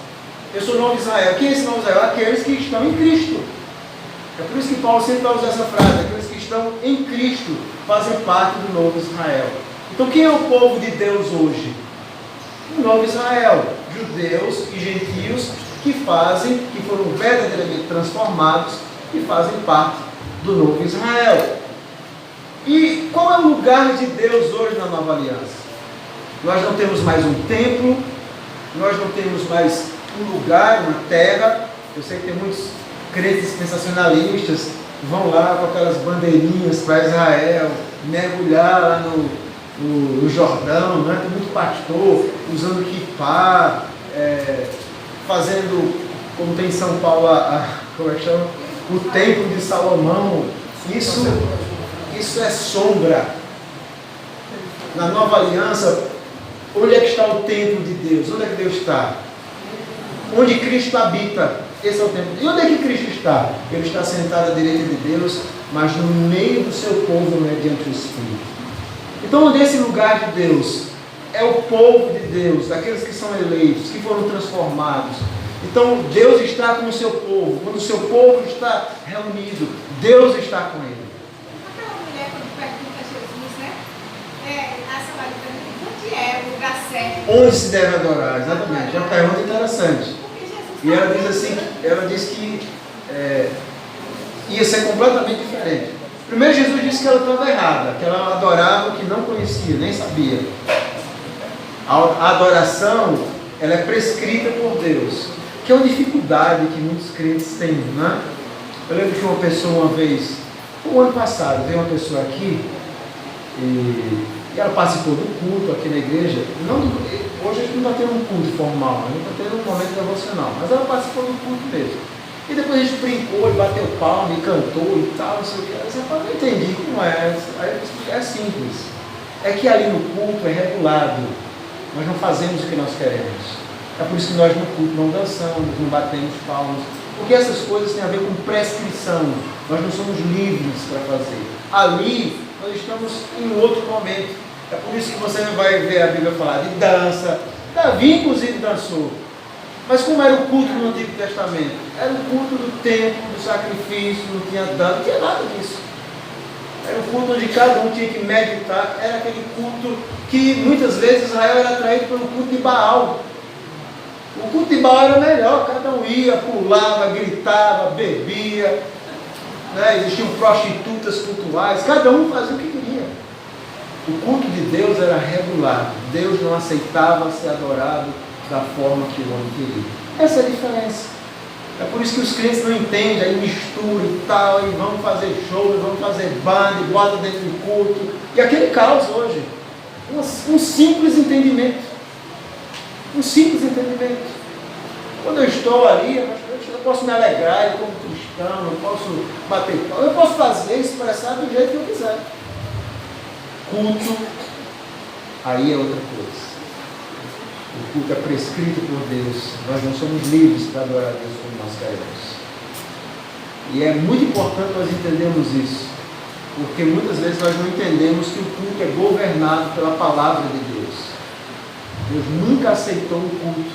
Eu sou o novo Israel. Quem é esse novo Israel? Aqueles que estão em Cristo. É por isso que Paulo sempre vai usar essa frase: aqueles que estão em Cristo fazem parte do novo Israel. Então, quem é o povo de Deus hoje? O novo Israel. Judeus e gentios que foram verdadeiramente transformados e fazem parte do novo Israel. E qual é o lugar de Deus hoje na nova aliança? Nós não temos mais um templo, nós não temos mais um lugar, uma terra. Eu sei que tem muitos crentes sensacionalistas que vão lá com aquelas bandeirinhas para Israel, mergulhar lá no Jordão, né? Tem muito pastor usando kippá, fazendo, como tem em São Paulo, como é que chama? O templo de Salomão. Isso é sombra. Na nova aliança, onde é que está o templo de Deus? Onde é que Deus está? Onde Cristo habita. Esse é o templo. E onde é que Cristo está? Ele está sentado à direita de Deus, mas no meio do seu povo, mediante o Espírito. Então, nesse lugar de Deus, é o povo de Deus, aqueles que são eleitos, que foram transformados. Então, Deus está com o seu povo. Quando o seu povo está reunido, Deus está com ele. Aquela mulher, quando pergunta a Jesus, né? A samaritana, onde é o lugar certo? Onde se deve adorar? Exatamente. É uma pergunta interessante. Porque Jesus E ela diz assim, ela diz que ia ser completamente diferente. Primeiro, Jesus disse que ela estava errada, que ela adorava o que não conhecia, nem sabia. A adoração, ela é prescrita por Deus, que é uma dificuldade que muitos crentes têm, né? Eu lembro que uma pessoa uma vez, o ano passado, veio uma pessoa aqui e ela participou do culto aqui na igreja. Hoje a gente não está tendo um culto formal, a gente está tendo um momento devocional, mas ela participou do culto mesmo. E depois a gente brincou, e bateu palma, e cantou e tal, não sei o que. Ela disse: não entendi como é. Aí eu expliquei: é simples. É que ali no culto é regulado. Nós não fazemos o que nós queremos. É por isso que nós no culto não dançamos, não batemos palmas. Porque essas coisas têm a ver com prescrição. Nós não somos livres para fazer. Ali nós estamos em outro momento. É por isso que você vai ver a Bíblia falar de dança. Davi inclusive dançou. Mas como era o culto no Antigo Testamento? Era o culto do templo, do sacrifício, não tinha dança, não tinha nada disso. Era um culto onde cada um tinha que meditar. Era aquele culto que muitas vezes Israel era atraído pelo culto de Baal. O culto de Baal era melhor, cada um ia, pulava, gritava, bebia, né? Existiam prostitutas cultuais, cada um fazia o que queria. O culto de Deus era regulado. Deus não aceitava ser adorado da forma que o homem queria. Essa é a diferença. É por isso que os crentes não entendem, aí misturam e tal, e vão fazer show, vão fazer banda, e botam dentro do culto. E aquele caos hoje. Um simples entendimento. Um simples entendimento. Quando eu estou ali, eu posso me alegrar, eu como cristão, eu posso bater palma, eu posso fazer, expressar do jeito que eu quiser. Culto, aí é outra coisa. O culto é prescrito por Deus. Nós não somos livres para adorar a Deus como nós queremos. E é muito importante nós entendermos isso. Porque muitas vezes nós não entendemos que o culto é governado pela palavra de Deus. Deus nunca aceitou um culto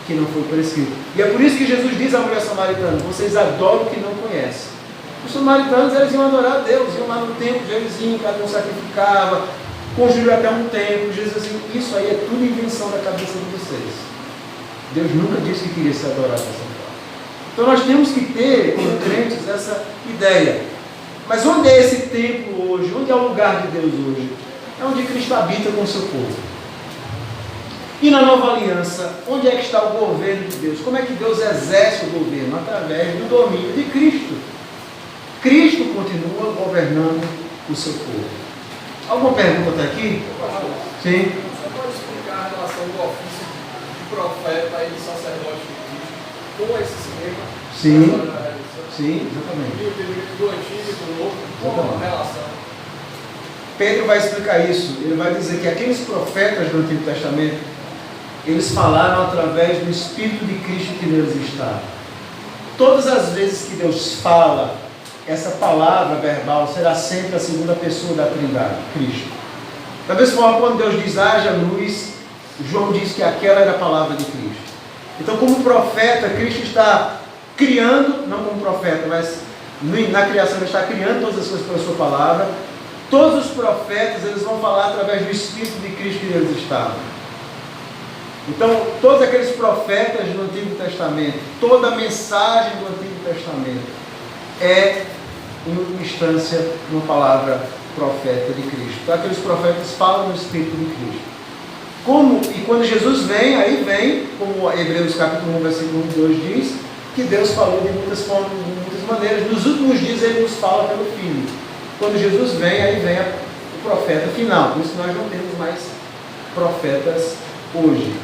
que não foi prescrito. E é por isso que Jesus diz à mulher samaritana: vocês adoram o que não conhecem. Os samaritanos, eles iam adorar a Deus, iam lá no templo, eles iam, cada um sacrificava, construíram até um templo. Jesus disse assim, isso aí é tudo invenção da cabeça de vocês. Deus nunca disse que queria ser adorado dessa forma. Então nós temos que ter, como crentes, essa ideia. Mas onde é esse templo hoje? Onde é o lugar de Deus hoje? É onde Cristo habita com o seu povo. E na nova aliança, onde é que está o governo de Deus? Como é que Deus exerce o governo? Através do domínio de Cristo. Cristo continua governando o seu povo. Alguma pergunta até aqui? Sim. Você pode explicar a relação do ofício de profeta e de sacerdote de Cristo com esse sistema? Sim. Sim, exatamente. E o do Antigo e do Novo, qual a relação? Pedro vai explicar isso. Ele vai dizer que aqueles profetas do Antigo Testamento, eles falaram através do Espírito de Cristo que neles está. Todas as vezes que Deus fala, essa palavra verbal será sempre a segunda pessoa da Trindade, Cristo. Da mesma forma, quando Deus diz, haja luz, João diz que aquela era a palavra de Cristo. Então, como profeta, Cristo está criando, não como profeta, mas na criação ele está criando todas as coisas pela sua palavra. Todos os profetas, eles vão falar através do Espírito de Cristo que neles está. Então, todos aqueles profetas do Antigo Testamento, toda a mensagem do Antigo Testamento é, em última instância, uma palavra profeta de Cristo. Então, aqueles profetas falam no Espírito de Cristo. E quando Jesus vem, aí vem, como Hebreus capítulo 1, versículo 2 diz, que Deus falou de muitas formas, de muitas maneiras. Nos últimos dias Ele nos fala pelo Filho. Quando Jesus vem, aí vem o profeta final. Por isso nós não temos mais profetas hoje.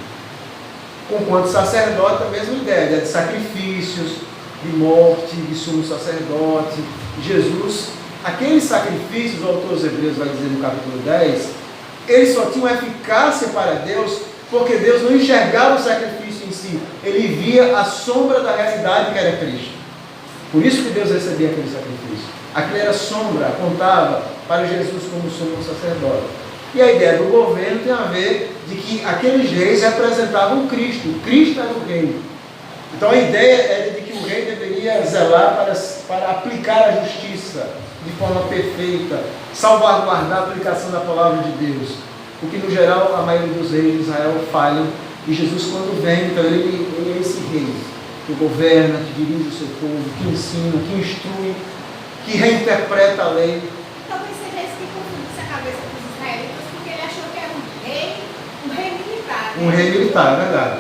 Enquanto sacerdote, a mesma ideia, de sacrifícios, de morte, de sumo sacerdote. Jesus, aqueles sacrifícios, o autor dos Hebreus vai dizer no capítulo 10, eles só tinham eficácia para Deus, porque Deus não enxergava o sacrifício em si, ele via a sombra da realidade que era Cristo. Por isso que Deus recebia aquele sacrifício. Aquilo era sombra, apontava para Jesus como sumo sacerdote. E a ideia do governo tem a ver de que aqueles reis representavam Cristo. Cristo era o rei. Então a ideia é de que o rei deveria zelar para aplicar a justiça de forma perfeita, salvaguardar a aplicação da palavra de Deus. Porque no geral a maioria dos reis de Israel falham. E Jesus, quando vem, então ele é esse rei que governa, que dirige o seu povo, que ensina, que instrui, que reinterpreta a lei. Talvez seja isso que confundisse a cabeça dos israelitas, porque ele achou que era um rei militar. Um rei militar, é verdade.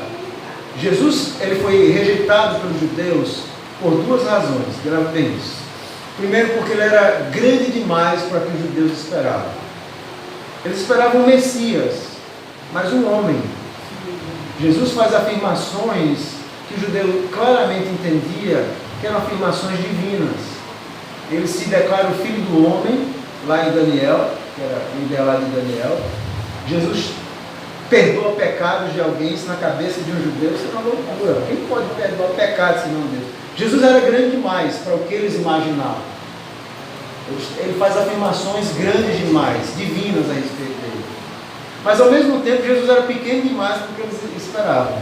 Jesus, ele foi rejeitado pelos judeus por duas razões, grave bem isso. Primeiro, porque ele era grande demais para o que os judeus esperavam. Eles esperavam um Messias, mas um homem. Jesus faz afirmações que o judeu claramente entendia que eram afirmações divinas. Ele se declara o filho do homem, lá em Daniel, que era o ideal lá de Daniel. Jesus perdoa pecados de alguém, isso na cabeça de um judeu, isso é uma loucura. Quem pode perdoar pecados senão Deus? Jesus era grande demais para o que eles imaginavam. Ele faz afirmações grandes demais, divinas a respeito dele. Mas ao mesmo tempo Jesus era pequeno demais para o que eles esperavam.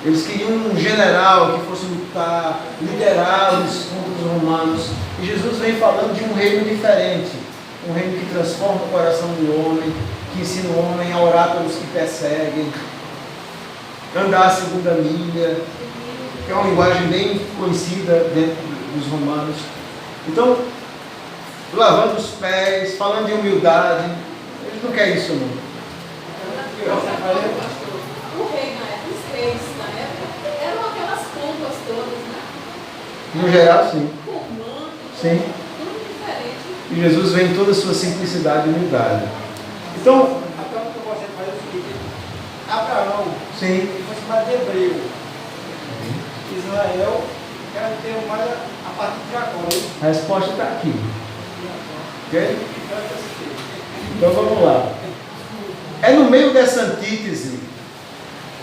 Eles queriam um general que fosse lutar, liderá-los contra os romanos. E Jesus vem falando de um reino diferente. Um reino que transforma o coração do homem, que ensina o homem a orar pelos que perseguem, andar a segunda milha, que é uma linguagem bem conhecida dentro dos romanos. Então, lavando os pés, falando de humildade, eles não querem isso não. O rei na época, os reis na época, eram aquelas pompas todas, né? No geral, sim. Formando, Sim. tudo diferente. E Jesus vem em toda a sua simplicidade e humildade. Então, Então, o que eu gosto de fazer é o seguinte: Abraão, sim. ele foi chamado de hebreu. Israel, era ter mais a partir de Jacó. A resposta está aqui. Ok? Então vamos lá. É no meio dessa antítese,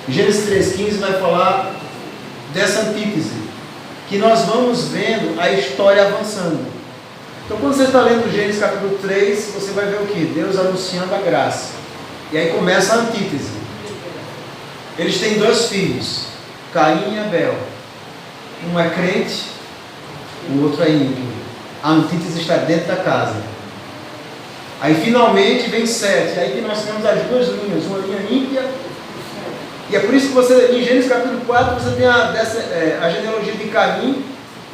Gênesis 3,15 vai falar dessa antítese, que nós vamos vendo a história avançando. Então quando você está lendo Gênesis capítulo 3, você vai ver o que? Deus anunciando a graça. E aí começa a antítese. Eles têm dois filhos, Caim e Abel. Um é crente, o outro é ímpio. A antítese está dentro da casa. Aí finalmente vem Sete. Aí que nós temos as duas linhas, uma linha ímpia. E é por isso que você, em Gênesis capítulo 4, você tem a genealogia de Caim.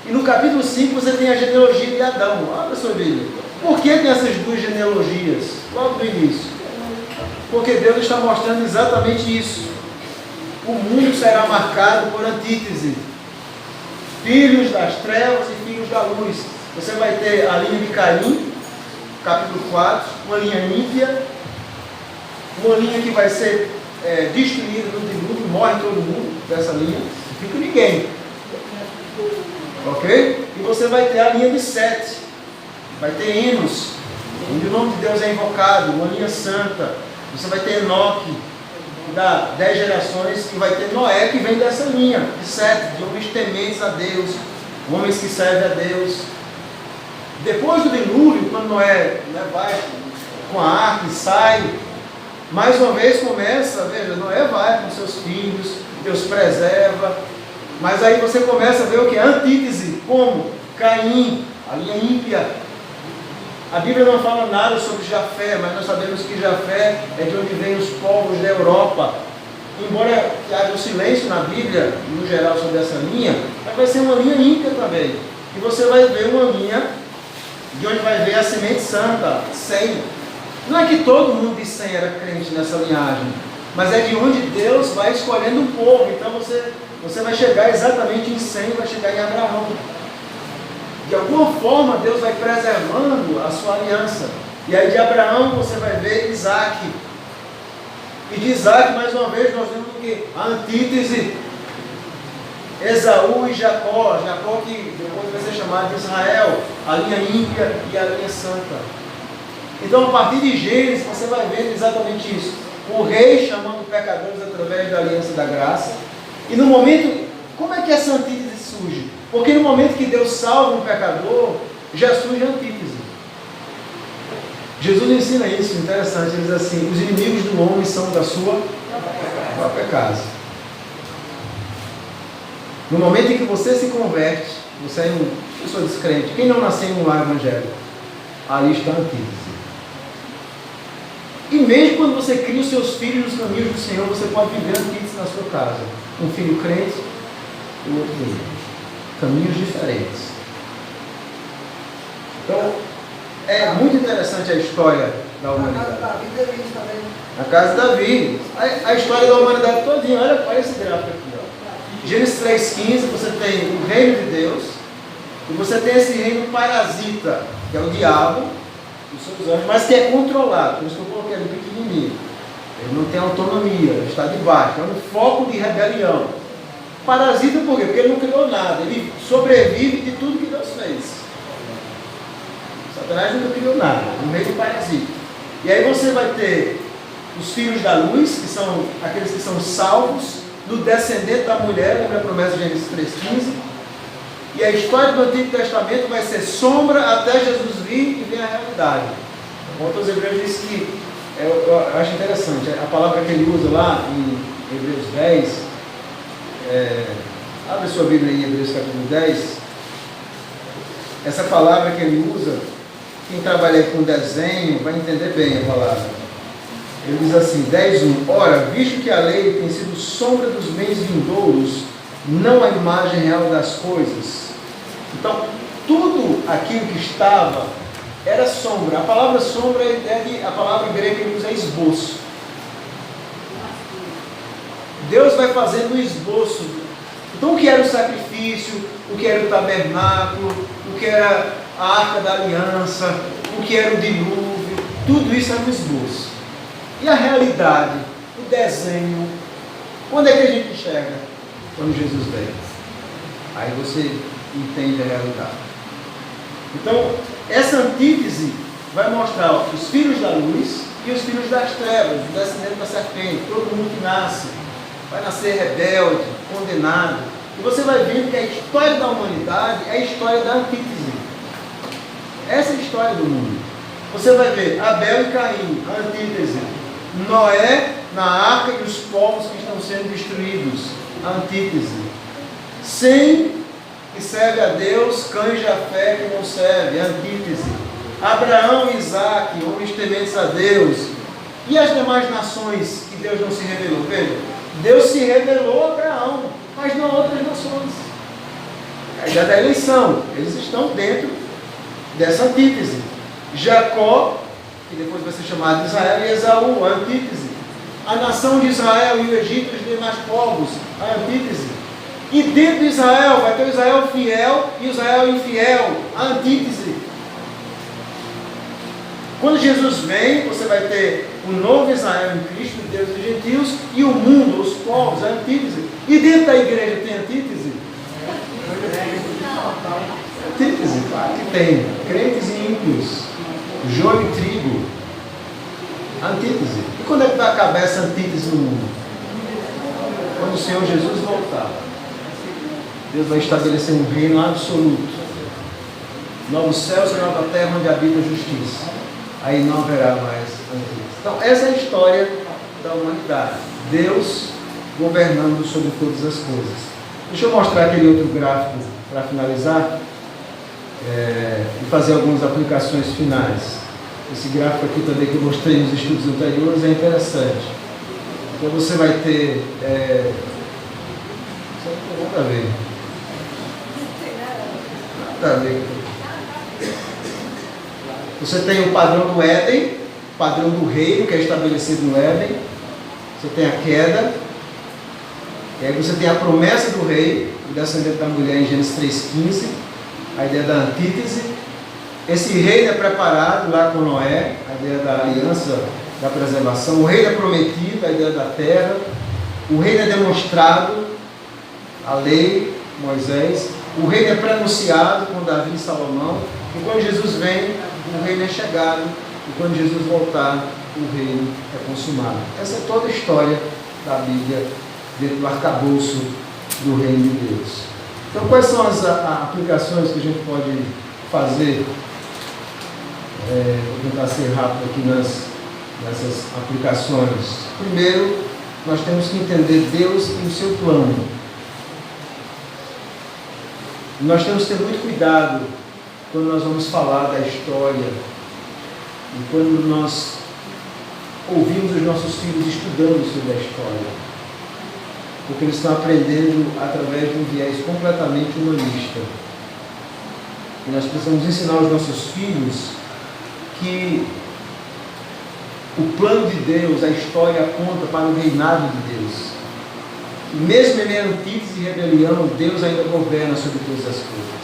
E no capítulo 5 você tem a genealogia de Adão. Olha a sua Bíblia. Por que tem essas duas genealogias? Logo no início. Porque Deus está mostrando exatamente isso. O mundo será marcado por antítese. Filhos das trevas e filhos da luz. Você vai ter a linha de Caim, capítulo 4, uma linha ímpia, uma linha que vai ser destruída no dilúvio, morre todo mundo dessa linha, não fica ninguém. Ok? E você vai ter a linha de Sete, vai ter Enos, onde o nome de Deus é invocado, uma linha santa. Você vai ter Enoque, que dá 10 gerações, e vai ter Noé, que vem dessa linha de Sete, de homens tementes a Deus, homens que servem a Deus. Depois do dilúvio, quando Noé vai com a arca e sai, mais uma vez começa, veja, Noé vai com seus filhos, Deus preserva, mas aí você começa a ver o que? A antítese, como Caim, a linha ímpia. A Bíblia não fala nada sobre Jafé, mas nós sabemos que Jafé é de onde vêm os povos da Europa. Embora haja um silêncio na Bíblia, no geral, sobre essa linha, mas vai ser uma linha ímpia também. E você vai ver uma linha de onde vai ver a semente santa, Sem. Não é que todo mundo de Sem era crente nessa linhagem, mas é de onde Deus vai escolhendo um povo. Então você vai chegar exatamente em Sem, vai chegar em Abraão. De alguma forma Deus vai preservando a sua aliança. E aí de Abraão você vai ver Isaac. E de Isaac, mais uma vez, nós vemos que a antítese, Esaú e Jacó. Jacó que depois vai ser chamado de Israel, a linha ímpia e a linha santa. Então, a partir de Gênesis, você vai vendo exatamente isso. O rei chamando pecadores através da aliança da graça. E no momento, como é que essa antítese surge? Porque no momento que Deus salva um pecador, já surge a antítese. Jesus ensina isso, interessante. Ele diz assim: os inimigos do homem são da sua própria casa. No momento em que você se converte, você é uma pessoa descrente. Quem não nasceu em um lar evangélico? Ali está a antítese. E mesmo quando você cria os seus filhos nos caminhos do Senhor, você pode viver antítese na sua casa. Um filho crente e o outro não. Caminhos diferentes. Então, é muito interessante a história da humanidade. A casa de Davi. A história da humanidade todinha. Olha esse gráfico aqui. Ó. Gênesis 3,15, você tem o reino de Deus. E você tem esse reino parasita, que é o diabo, os seus anjos, mas que é controlado. Por isso que eu coloquei ali pequenininho. Ele não tem autonomia, ele está debaixo. É um foco de rebelião. Parasita por quê? Porque ele não criou nada. Ele sobrevive de tudo que Deus fez. Satanás nunca criou nada. No meio do parasita. E aí você vai ter os filhos da luz, que são aqueles que são salvos, do descendente da mulher, lembra a promessa de Gênesis 3,15? E a história do Antigo Testamento vai ser sombra até Jesus vir e vir a realidade. O autor dos Hebreus diz que, eu acho interessante, a palavra que ele usa lá em Hebreus 10, abre sua Bíblia em Hebreus capítulo 10, essa palavra que ele usa, quem trabalha com desenho vai entender bem a palavra. Ele diz assim, 10:1, ora, visto que a lei tem sido sombra dos bens vindouros, não a imagem real das coisas. Então, tudo aquilo que estava era sombra. A palavra sombra a palavra grega que ele usa é esboço. Deus vai fazendo um esboço. Então, o que era o sacrifício, o que era o tabernáculo, o que era a arca da aliança, o que era o dilúvio, tudo isso era um esboço. E a realidade, o desenho, quando é que a gente enxerga? Quando Jesus veio. Aí você entende a realidade. Então, essa antítese vai mostrar os filhos da luz e os filhos das trevas, o descendente da serpente, todo mundo que nasce. Vai nascer rebelde, condenado. E você vai vendo que a história da humanidade é a história da antítese. Essa é a história do mundo. Você vai ver Abel e Caim, a antítese. Noé na arca e os povos que estão sendo destruídos, a antítese. Sem que serve a Deus, Cã e Jafé que não serve, a antítese. Abraão e Isaac, homens tementes a Deus. E as demais nações que Deus não se revelou? Veja, Deus se revelou a Abraão, mas não a outras nações. A ideia da eleição, eles estão dentro dessa antítese. Jacó, que depois vai ser chamado de Israel, e Esaú, a antítese. A nação de Israel e o Egito e os demais povos, a antítese. E dentro de Israel vai ter o Israel fiel e o Israel infiel, a antítese. Quando Jesus vem, você vai ter o novo Israel em Cristo, Deus e gentios, e o mundo, os povos, a antítese. E dentro da igreja tem antítese? Antítese, claro que tem. Crentes e ímpios, joio e trigo. Antítese. E quando é que vai acabar essa antítese no mundo? Quando o Senhor Jesus voltar. Deus vai estabelecer um reino absoluto. Novos céus e nova terra onde habita a justiça. Aí não haverá mais antítese. Então, essa é a história da humanidade. Deus governando sobre todas as coisas. Deixa eu mostrar aquele outro gráfico para finalizar e fazer algumas aplicações finais. Esse gráfico aqui também que eu mostrei nos estudos anteriores é interessante. Então você vai ter... nada a ver. Nada a ver. Você tem o padrão do Éden, o padrão do reino que é estabelecido no Éden. Você tem a queda. E aí você tem a promessa do rei, o descendente da mulher em Gênesis 3,15. A ideia da antítese. Esse reino é preparado lá com Noé, a ideia da aliança, da preservação. O reino é prometido, a ideia da terra. O reino é demonstrado, a lei, Moisés. O reino é prenunciado com Davi e Salomão. E quando Jesus vem, o reino é chegado. E quando Jesus voltar, o reino é consumado. Essa é toda a história da Bíblia dentro do arcabouço do reino de Deus. Então, quais são as aplicações que a gente pode fazer? Vou tentar ser rápido aqui nessas aplicações. Primeiro, nós temos que entender Deus e o seu plano. Nós temos que ter muito cuidado quando nós vamos falar da história e quando nós ouvimos os nossos filhos estudando sobre a história, porque eles estão aprendendo através de um viés completamente humanista. E nós precisamos ensinar aos nossos filhos que o plano de Deus, a história aponta para o reinado de Deus. E mesmo em meio a antítese e rebelião, Deus ainda governa sobre todas as coisas.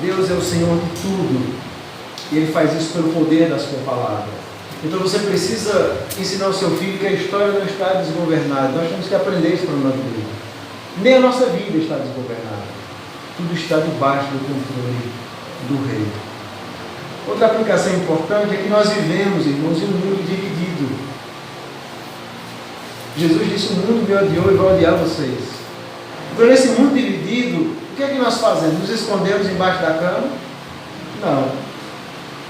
Deus é o Senhor de tudo. E Ele faz isso pelo poder da sua palavra. Então você precisa ensinar ao seu filho que a história não está desgovernada. Nós temos que aprender isso para nós mesmos. Nem a nossa vida está desgovernada. Tudo está debaixo do controle do Rei. Outra aplicação importante é que nós vivemos, irmãos, em um mundo dividido. Jesus disse: o mundo me odiou e vai odiar vocês. Então, nesse mundo dividido, o que é que nós fazemos? Nos escondemos embaixo da cama? Não.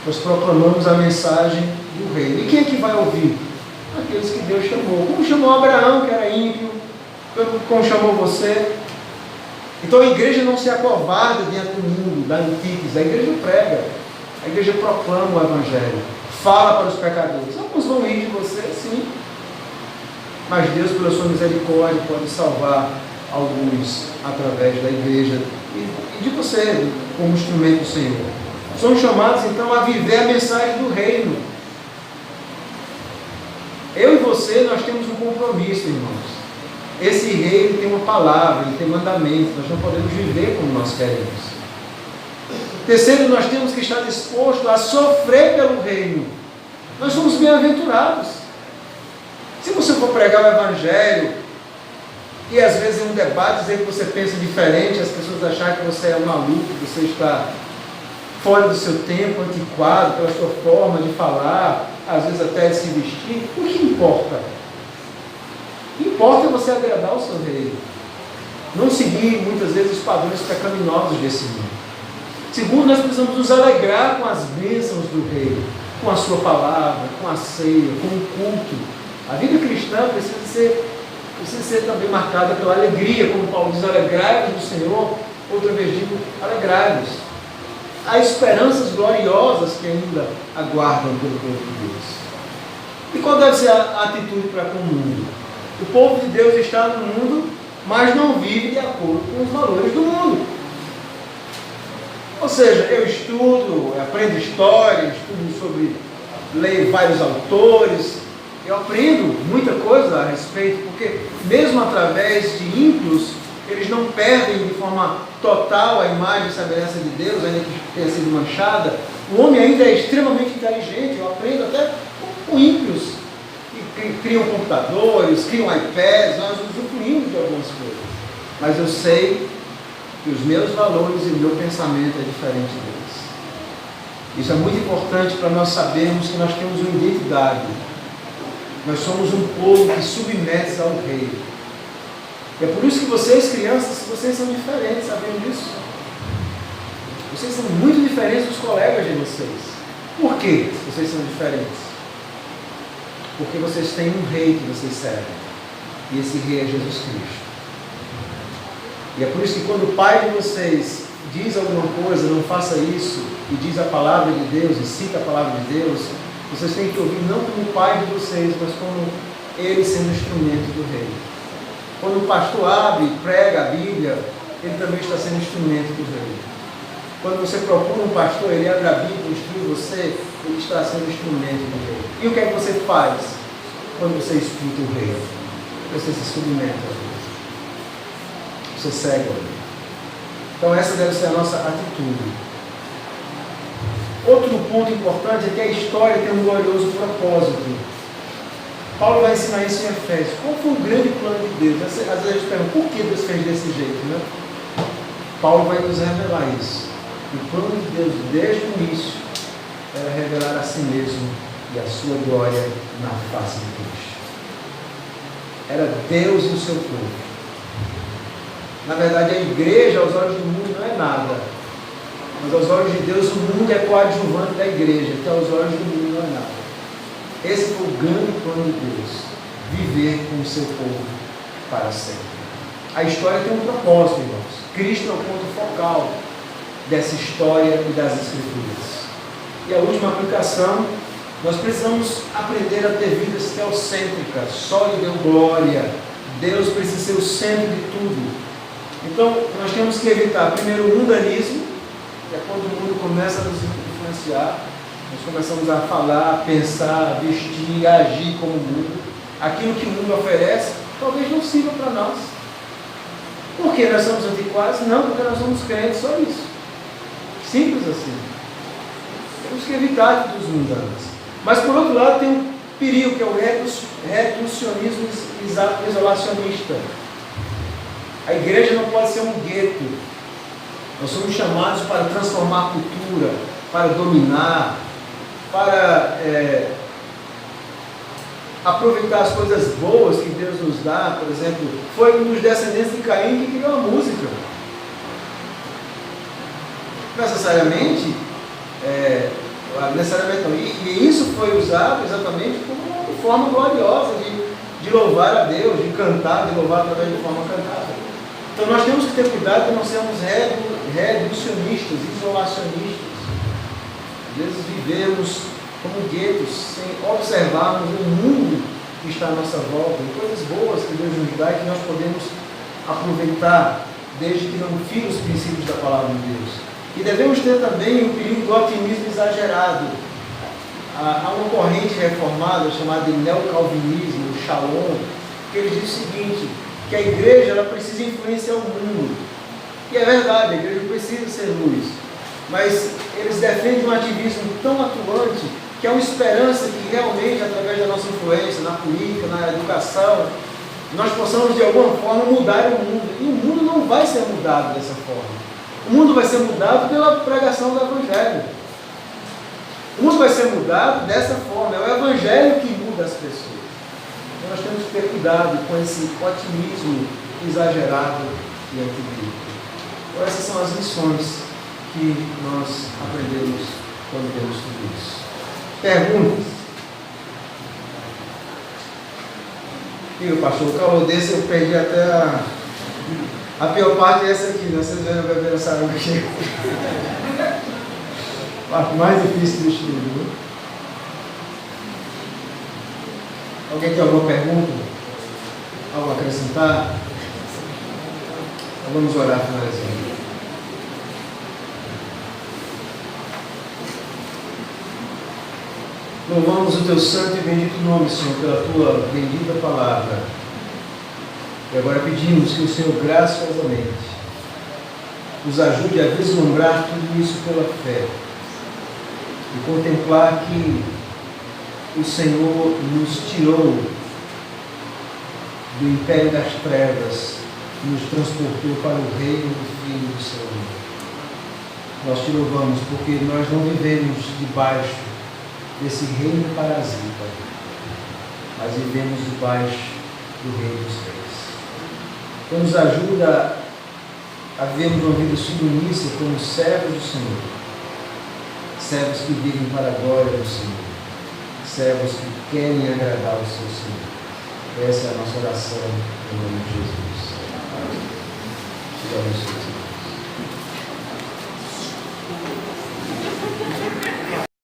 Nós proclamamos a mensagem do Rei. E quem é que vai ouvir? Aqueles que Deus chamou. Como chamou Abraão, que era ímpio, como chamou você. Então a igreja não se acovarda diante do mundo, da antítese. A igreja prega. A igreja proclama o Evangelho, fala para os pecadores. Alguns vão rir de você, sim, mas Deus, pela sua misericórdia, pode salvar alguns através da igreja e de você, como instrumento do Senhor. Somos chamados então a viver a mensagem do reino. Eu e você, nós temos um compromisso, irmãos. Esse reino tem uma palavra, ele tem mandamentos, nós não podemos viver como nós queremos. Terceiro, nós temos que estar dispostos a sofrer pelo reino. Nós somos bem-aventurados. Se você for pregar o Evangelho e às vezes em um debate dizer que você pensa diferente, as pessoas acharem que você é um maluco, que você está fora do seu tempo, antiquado pela sua forma de falar, às vezes até de se vestir, o que importa? O que importa é você agradar o seu rei. Não seguir muitas vezes os padrões pecaminosos desse mundo. Segundo, nós precisamos nos alegrar com as bênçãos do Rei, com a sua palavra, com a ceia, com o culto. A vida cristã precisa ser também marcada pela alegria, como Paulo diz: alegrai-vos do Senhor. Outra vez digo: alegrai-vos. há esperanças gloriosas que ainda aguardam pelo povo de Deus. E qual deve ser a atitude para com o mundo? O povo de Deus está no mundo, mas não vive de acordo com os valores do mundo. Ou seja, eu estudo, eu aprendo história, estudo sobre, leio vários autores, eu aprendo muita coisa a respeito, porque mesmo através de ímpios, eles não perdem de forma total a imagem e semelhança de Deus, ainda que tenha sido manchada. O homem ainda é extremamente inteligente, eu aprendo até com ímpios, que criam computadores, criam iPads, nós usufruímos de algumas coisas. Mas eu sei que os meus valores e o meu pensamento é diferente deles. Isso é muito importante para nós sabermos que nós temos uma identidade. Nós somos um povo que submete ao rei. E é por isso que vocês, crianças, vocês são diferentes, sabiam disso? Vocês são muito diferentes dos colegas de vocês. Por que vocês são diferentes? Porque vocês têm um rei que vocês servem. E esse rei é Jesus Cristo. E é por isso que quando o pai de vocês diz alguma coisa, não faça isso, e diz a palavra de Deus, e cita a palavra de Deus, vocês têm que ouvir não como o pai de vocês, mas como ele sendo instrumento do rei. Quando o pastor abre e prega a Bíblia, ele também está sendo instrumento do rei. Quando você procura um pastor, ele abre a Bíblia e instrui você, ele está sendo instrumento do rei. E o que é que você faz quando você escuta o rei? Você se submete a Deus. Você segue a Deus. Então essa deve ser a nossa atitude. Outro ponto importante é que a história tem um glorioso propósito. Paulo vai ensinar isso em Efésios. Qual foi o grande plano de Deus? Às vezes a gente pergunta, por que Deus fez desse jeito, né? Paulo vai nos revelar isso. O plano de Deus, desde o início, era revelar a si mesmo e a sua glória na face de Cristo. Era Deus e o seu povo. Na verdade, a igreja, aos olhos do mundo, não é nada. Mas aos olhos de Deus, o mundo é coadjuvante da igreja. Então, aos olhos do mundo, não é nada. Esse foi o grande plano de Deus. Viver com o seu povo para sempre. A história tem um propósito, irmãos. Cristo é o ponto focal dessa história e das Escrituras. E a última aplicação, nós precisamos aprender a ter vidas teocêntricas, só lhe deu glória. Deus precisa ser o centro de tudo. Então, nós temos que evitar, primeiro, o mundanismo, que é quando o mundo começa a nos influenciar, nós começamos a falar, a pensar, a vestir, a agir como o mundo. Aquilo que o mundo oferece, talvez não sirva para nós. Por que nós somos antiquados? Não, porque nós somos crentes, só isso. Simples assim. Temos que evitar dos mundanos. Mas, por outro lado, tem um perigo, que é o reducionismo isolacionista. A igreja não pode ser um gueto. Nós somos chamados para transformar a cultura, para dominar, para aproveitar as coisas boas que Deus nos dá. Por exemplo, foi um dos descendentes de Caim que criou a música. Necessariamente não. E isso foi usado exatamente como uma forma gloriosa de louvar a Deus, de cantar, de louvar através de forma cantada. Então nós temos que ter cuidado de não sermos reducionistas, isolacionistas. Às vezes vivemos como guetos, sem observarmos o mundo que está à nossa volta, e coisas boas que Deus nos dá e que nós podemos aproveitar, desde que não fira os princípios da palavra de Deus. E devemos ter também o perigo do otimismo exagerado. Há uma corrente reformada chamada de neocalvinismo, o Shalom, que ele diz o seguinte, que a igreja ela precisa influenciar o mundo. E é verdade, a igreja precisa ser luz. Mas eles defendem um ativismo tão atuante que há uma esperança que realmente, através da nossa influência na política, na educação, nós possamos de alguma forma mudar o mundo. E o mundo não vai ser mudado dessa forma. O mundo vai ser mudado pela pregação do Evangelho. O mundo vai ser mudado dessa forma. É o Evangelho que muda as pessoas. Então nós temos que ter cuidado com esse otimismo exagerado e antibíblico. Então essas são as lições que nós aprendemos quando vemos tudo isso. Perguntas? E pastor, o calor desse eu perdi até a pior parte é essa aqui, né? Vocês vendo beber essa água aqui. parte mais difícil do estudo. Alguém tem alguma pergunta? Algo a acrescentar? Então vamos orar finalizando. Louvamos o teu santo e bendito nome, Senhor, pela tua bendita palavra. E agora pedimos que o Senhor graciosamente nos ajude a vislumbrar tudo isso pela fé e contemplar que o Senhor nos tirou do império das trevas e nos transportou para o reino do Filho do seu amor. Nós te louvamos porque nós não vivemos debaixo desse reino parasita, mas vivemos debaixo do Rei dos Reis. Então nos ajuda a vivermos uma vida submissa como servos do Senhor, servos que vivem para a glória do Senhor, servos que querem agradar o seu Senhor. Essa é a nossa oração em nome de Jesus. Amém.